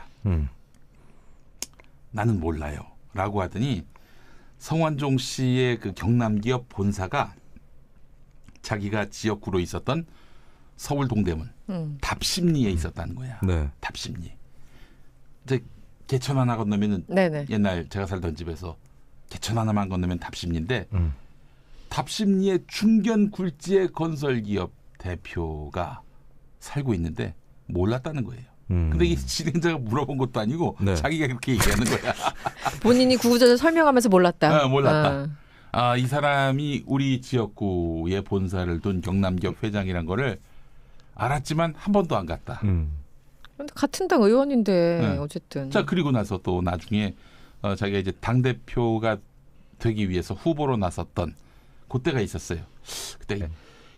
나는 몰라요. 라고 하더니 성완종 씨의 그 경남 기업 본사가 자기가 지역구로 있었던 서울 동대문 답심리에 있었다는 거야. 네. 답심리. 이제 개천 하나 건너면은 네네. 옛날 제가 살던 집에서 개천 하나만 건너면 답심리인데 답심리의 중견 굴지의 건설기업 대표가 살고 있는데 몰랐다는 거예요. 근데 이 진행자가 물어본 것도 아니고 네. 자기가 그렇게 얘기하는 거야. 본인이 구구절절 설명하면서 몰랐다. 몰랐다. 이 사람이 우리 지역구에 본사를 둔 경남기업 회장이란 거를 알았지만 한 번도 안 갔다. 근데 같은 당 의원인데 어쨌든. 자, 그리고 나서 또 나중에 자기가 이제 당대표가 되기 위해서 후보로 나섰던 그때가 있었어요. 그때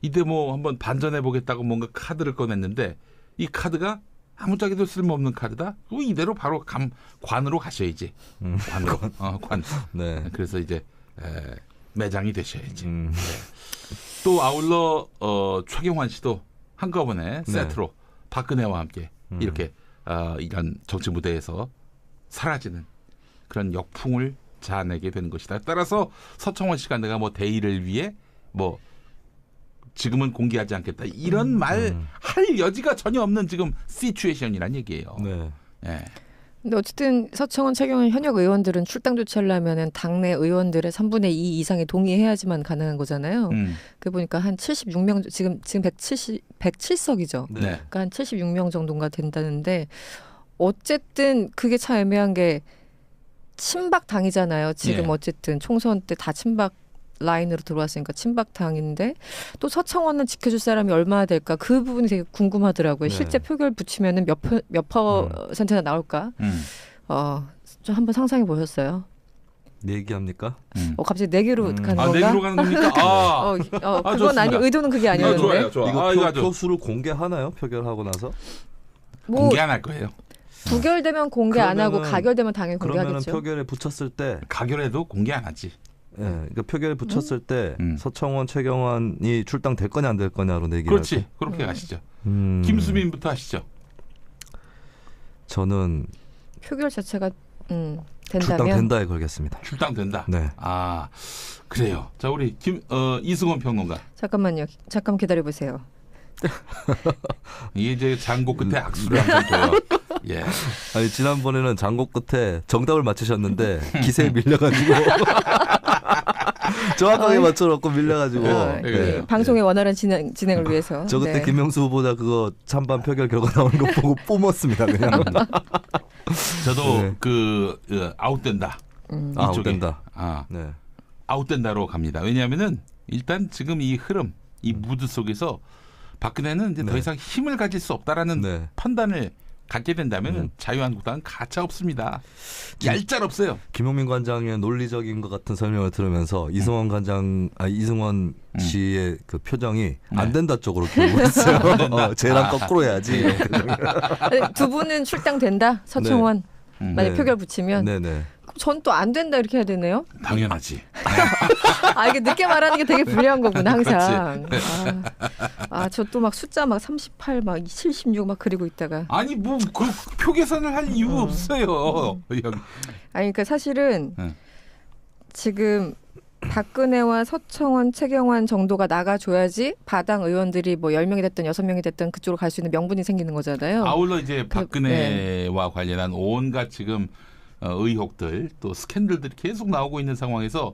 이때 뭐 한번 반전해 보겠다고 뭔가 카드를 꺼냈는데 이 카드가 아무짝에도 쓸모없는 카드다. 이대로 바로 관으로 가셔야지. 관으로. 관. 네. 그래서 이제 매장이 되셔야지. 네. 또 아울러 최경환 씨도 한꺼번에 세트로 박근혜와 함께 이렇게 이런 정치 무대에서 사라지는 그런 역풍을 자아내게 되는 것이다. 따라서 서청원 씨가 내가 뭐 대의를 위해 뭐 지금은 공개하지 않겠다. 이런 말 할 여지가 전혀 없는 지금 시츄에이션이란 얘기예요. 네. 네. 근데 어쨌든 서청원, 최경환 현역 의원들은 출당 조치를 하면은 당내 의원들의 3분의 2 이상이 동의해야지만 가능한 거잖아요. 그 보니까 한 76명 지금 107석이죠. 네. 그러니까 한 76명 정도가 된다는데 어쨌든 그게 참 애매한 게 친박 당이잖아요. 지금 어쨌든 총선 때 다 친박 라인으로 들어왔으니까 친박당인데 또 서청원은 지켜줄 사람이 얼마나 될까 그 부분이 되게 궁금하더라고요. 네. 실제 표결 붙이면은 몇 퍼센트나 나올까? 좀 한번 상상해 보셨어요? 얘기합니까? 갑자기 내기로 가는 건가? 내기로 가는 겁니까? 그건 좋습니다. 아니 의도는 그게 아니었는데. 좋아요. 이거 표수를 공개하나요? 표결하고 나서? 뭐 공개 안 할 거예요. 부결되면 공개 안 하고 가결되면 당연히 그러면은 공개하겠죠. 표결에 붙였을 때 가결해도 공개 안 하지. 그러니까 표결에 붙였을 때 서청원, 최경환이 출당될 거냐 안 될 거냐로 내기를 그렇지. 그렇게 가시죠. 김수민부터 하시죠. 저는 표결 자체가 된다면 출당된다에 걸겠습니다. 출당된다. 네. 그래요. 자, 우리 이승원 평론가. 잠깐만요. 잠깐 기다려 보세요. 이게 이제 장고 끝에 악수를 한번 둬요. 예. 아니 지난번에는 장고 끝에 정답을 맞히셨는데 기세에 밀려가지고 정확하게 맞춰놓고 밀려가지고 방송의 원활한 진행을 위해서. 저 그때 김명수 후보자 그거 찬반 표결 결과 나오는 거 보고 뿜었습니다. 그냥. 저도 아웃된다. 아웃된다. 아웃된다로 갑니다. 왜냐하면은 일단 지금 이 흐름, 이 무드 속에서 박근혜는 이제 더 이상 힘을 가질 수 없다라는 판단을 갖게 된다면 자유한국당은 가차 없습니다. 얄짤없어요. 김용민 관장의 논리적인 것 같은 설명을 들으면서 이승원 씨의 그 표정이 안 된다 쪽으로 기울고 있어요. 쟤랑 거꾸로 해야지. 두 분은 출당된다. 서청원 만약 표결 붙이면. 네네. 전 또 안 된다 이렇게 해야 되네요. 당연하지. 이게 늦게 말하는 게 되게 불리한 거구나 항상. 저 또 막 숫자 막 38, 막 76 막 그리고 있다가. 아니 뭐 그 표 계산을 할 이유가 없어요. 그러니까 사실은 지금 박근혜와 서청원, 최경환 정도가 나가줘야지 바당 의원들이 뭐 10명이 됐든 6명이 됐든 그쪽으로 갈 수 있는 명분이 생기는 거잖아요. 아울러 이제 박근혜와 관련한 온갖 지금 의혹들 또 스캔들들이 계속 나오고 있는 상황에서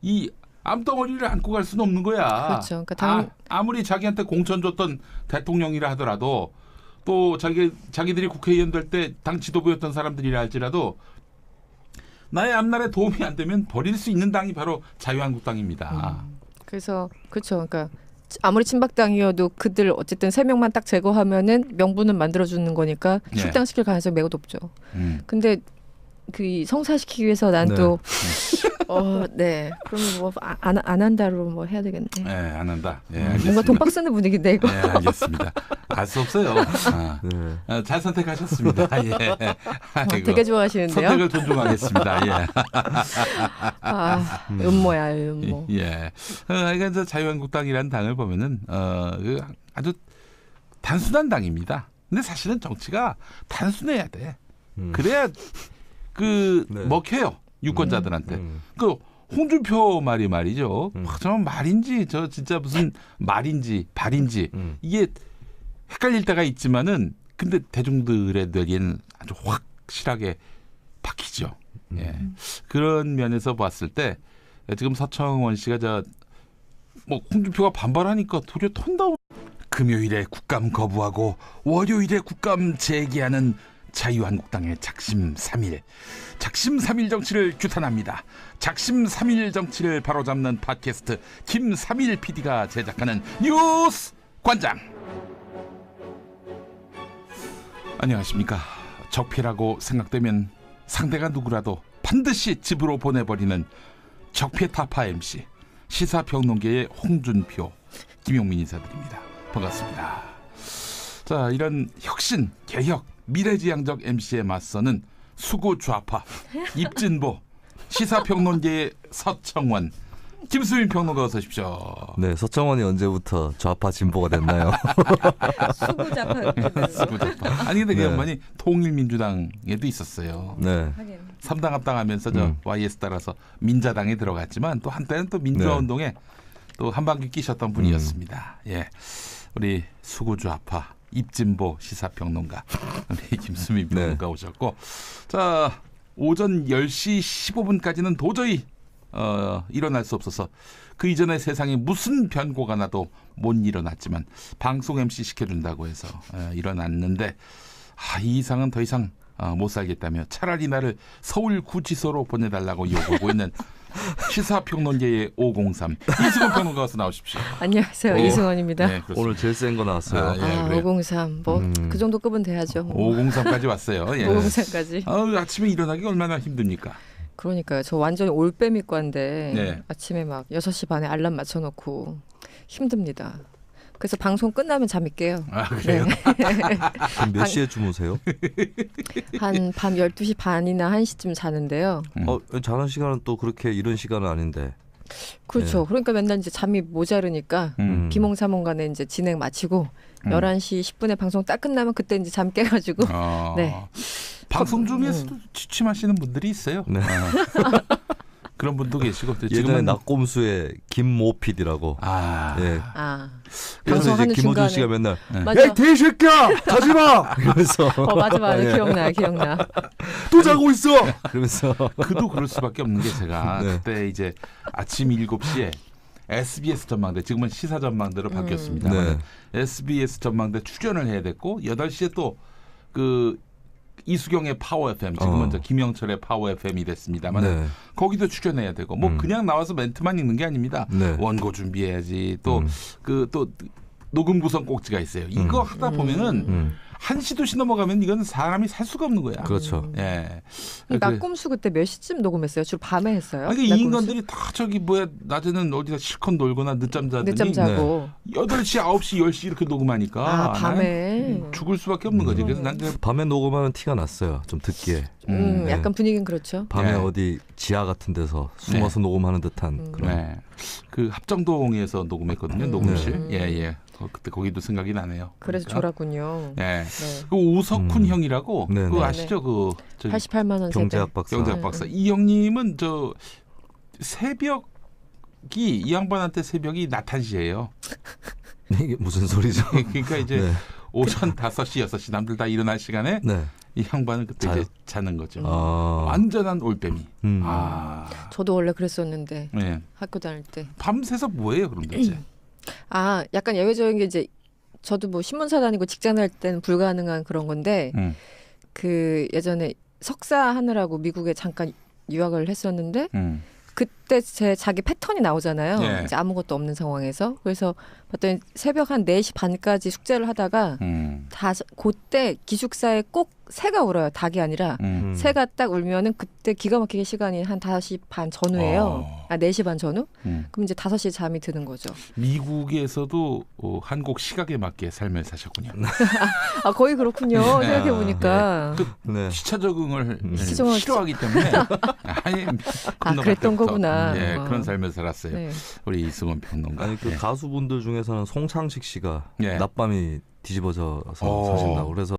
이 암덩어리를 안고 갈 수는 없는 거야. 그렇죠. 그러니까 아무리 자기한테 공천 줬던 대통령이라 하더라도 또 자기들이 국회의원 될 때 당 지도부였던 사람들이라 할지라도 나의 앞날에 도움이 안 되면 버릴 수 있는 당이 바로 자유한국당입니다. 그래서 그렇죠. 그러니까 아무리 친박당이어도 그들 어쨌든 3명만 딱 제거하면은 명분은 만들어주는 거니까 출당시킬 가능성이 매우 높죠. 근데 그 성사시키기 위해서 난 또 네. 그럼 뭐 안 한다로 뭐 해야 되겠네. 네, 안 한다. 예, 알겠습니다. 뭔가 돈박 쓰는 분위기인데 이거. 네, 알겠습니다. 알 수 없어요. 잘 선택하셨습니다. 예. 아이고, 되게 좋아하시는데요. 선택을 존중하겠습니다. 예. 음모야, 음모. 예. 그러니까 자유한국당이라는 당을 보면은 아주 단순한 당입니다. 근데 사실은 정치가 단순해야 돼. 그래야 네. 먹혀요. 유권자들한테. 그 홍준표 말이 말이죠. 저 말인지 저 진짜 무슨 말인지 발인지 이게 헷갈릴 때가 있지만은 근데 대중들의 뇌에는 아주 확실하게 박히죠. 예. 그런 면에서 봤을 때 지금 서청원 씨가 뭐 홍준표가 반발하니까 도리어 톤다운. 금요일에 국감 거부하고 월요일에 국감 재개하는 자유한국당의 작심 3일. 작심 3일 정치를 규탄합니다. 작심 3일 정치를 바로잡는 팟캐스트 김3일 PD가 제작하는 뉴스 관장. 안녕하십니까. 적폐라고 생각되면 상대가 누구라도 반드시 집으로 보내버리는 적폐 타파 MC 시사평론계의 홍준표, 김용민 인사드립니다. 반갑습니다. 자, 이런 혁신, 개혁, 미래지향적 MC에 맞서는 수구 좌파, 입진보, 시사평론계의 서청원, 김수민 평론가 어서 오십시오. 네, 서청원이 언제부터 좌파 진보가 됐나요? 수구 좌파. 수구 좌파. 아니 근데 그 네. 양반이 통일민주당에도 있었어요. 네. 3당 합당하면서 YS 따라서 민자당에 들어갔지만 또 한때는 또 민주화운동에 또 한 바퀴 끼셨던 분이었습니다. 예, 우리 수구 좌파, 입진보 시사평론가 우리 김수민 평론가 오셨고, 자 오전 10시 15분까지는 도저히 일어날 수 없어서 그 이전에 세상에 무슨 변고가 나도 못 일어났지만 방송 MC 시켜준다고 해서 일어났는데 이 이상은 더 이상 못 살겠다며 차라리 나를 서울구치소로 보내달라고 요구하고 있는 시사평론계의 503 이승원 평론가 와서 나오십시오. 안녕하세요. 이승원입니다. 네, 오늘 제일 센 거 나왔어요. 예, 503. 뭐 그 정도 급은 돼야죠. 503까지 왔어요. 예. 503까지. 아침에 일어나기 얼마나 힘듭니까? 그러니까요. 저 완전히 올빼미과인데 네. 아침에 막 6시 반에 알람 맞춰놓고 힘듭니다. 그래서 방송 끝나면 잠이 깨요. 아, 그래요? 그럼 몇 시에 주무세요? 한 밤 12시 반이나 1시쯤 자는데요. 자는 시간은 또 그렇게 이런 시간은 아닌데. 그렇죠. 네. 그러니까 맨날 이제 잠이 모자르니까 비몽사몽간에 이제 진행 마치고 11시 10분에 방송 딱 끝나면 그때 이제 잠 깨가지고 네. 방송 중에서도 취침하시는 분들이 있어요. 네. 그런 분도 계시고 예전에 지금은 낙곰수의 김모 PD라고. 예. 그래서 방송하는 이제 김호준 중간에 씨가 맨날 맞아. 야, 개새끼야, 자지 마. 이러면서. 맞아. 예. 기억나. 또 자고 있어. 그러면서. 그도 그럴 수밖에 없는 게 제가 네. 그때 이제 아침 7시에 SBS 전망대, 지금은 시사 전망대로 바뀌었습니다. 네. SBS 전망대 출연을 해야 됐고 8시에 또 그 이수경의 파워 FM, 지금은 저 김영철의 파워 FM이 됐습니다만 네. 거기도 출연해야 되고 뭐 그냥 나와서 멘트만 읽는 게 아닙니다. 네. 원고 준비해야지. 또 또 녹음 구성 꼭지가 있어요. 이거 하다 보면은 1시 2시 넘어가면 이건 사람이 살 수가 없는 거야. 그렇죠. 예. 낙곰수 그때 몇 시쯤 녹음했어요? 주로 밤에 했어요? 아니, 이 인간들이 다 저기 낮에는 어디다 실컷 놀거나 늦잠 자더니 늦잠 자고 8시, 9시, 10시 이렇게 녹음하니까 밤에 난 죽을 수밖에 없는 거지. 그래서 난 밤에 녹음하는 티가 났어요. 좀 듣기에. 네. 약간 분위기는 그렇죠. 밤에 네. 어디 지하 같은 데서 숨어서 녹음하는 듯한 그런. 네. 그 합정동에서 녹음했거든요. 녹음실. 예. 그때 거기도 생각이 나네요. 그래서 그러니까. 졸았군요. 네. 네. 그 오석훈 형이라고 네, 그거 네. 아시죠? 그 저기 88만 원 경제학 박사. 경제학 박사. 이 형님은 저 새벽이 이 양반한테 새벽이 나탄시예요. 이게 무슨 소리죠? 그러니까 이제 네. 오전 5시, 6시 남들 다 일어날 시간에 네. 이 양반은 그때 자요? 이제 자는 거죠. 아. 완전한 올빼미. 음. 저도 원래 그랬었는데 네. 학교 다닐 때. 밤새서 뭐해요, 그럼 도대체? 약간 예외적인 게 이제 저도 뭐 신문사 다니고 직장 다닐 때는 불가능한 그런 건데 그 예전에 석사 하느라고 미국에 잠깐 유학을 했었는데 그때 제 자기 패턴이 나오잖아요. 예. 이제 아무것도 없는 상황에서. 그래서 봤더니 새벽 한 4시 반까지 숙제를 하다가 그때 기숙사에 꼭 새가 울어요. 닭이 아니라 새가 딱 울면은 그때 기가 막히게 시간이 한 5시 반 전후예요. 4시 반 전후? 그럼 이제 5시에 잠이 드는 거죠. 미국에서도 한국 시각에 맞게 삶을 사셨군요. 거의 그렇군요. 생각해 보니까. 네. 시차 적응을 싫어하기 때문에 그랬던 거구나. 예, 그런 삶을 살았어요. 네. 우리 이승원 평론가. 아니 그 가수분들 중에서는 송창식 씨가 낮밤이 뒤집어져서 사신다고 그래서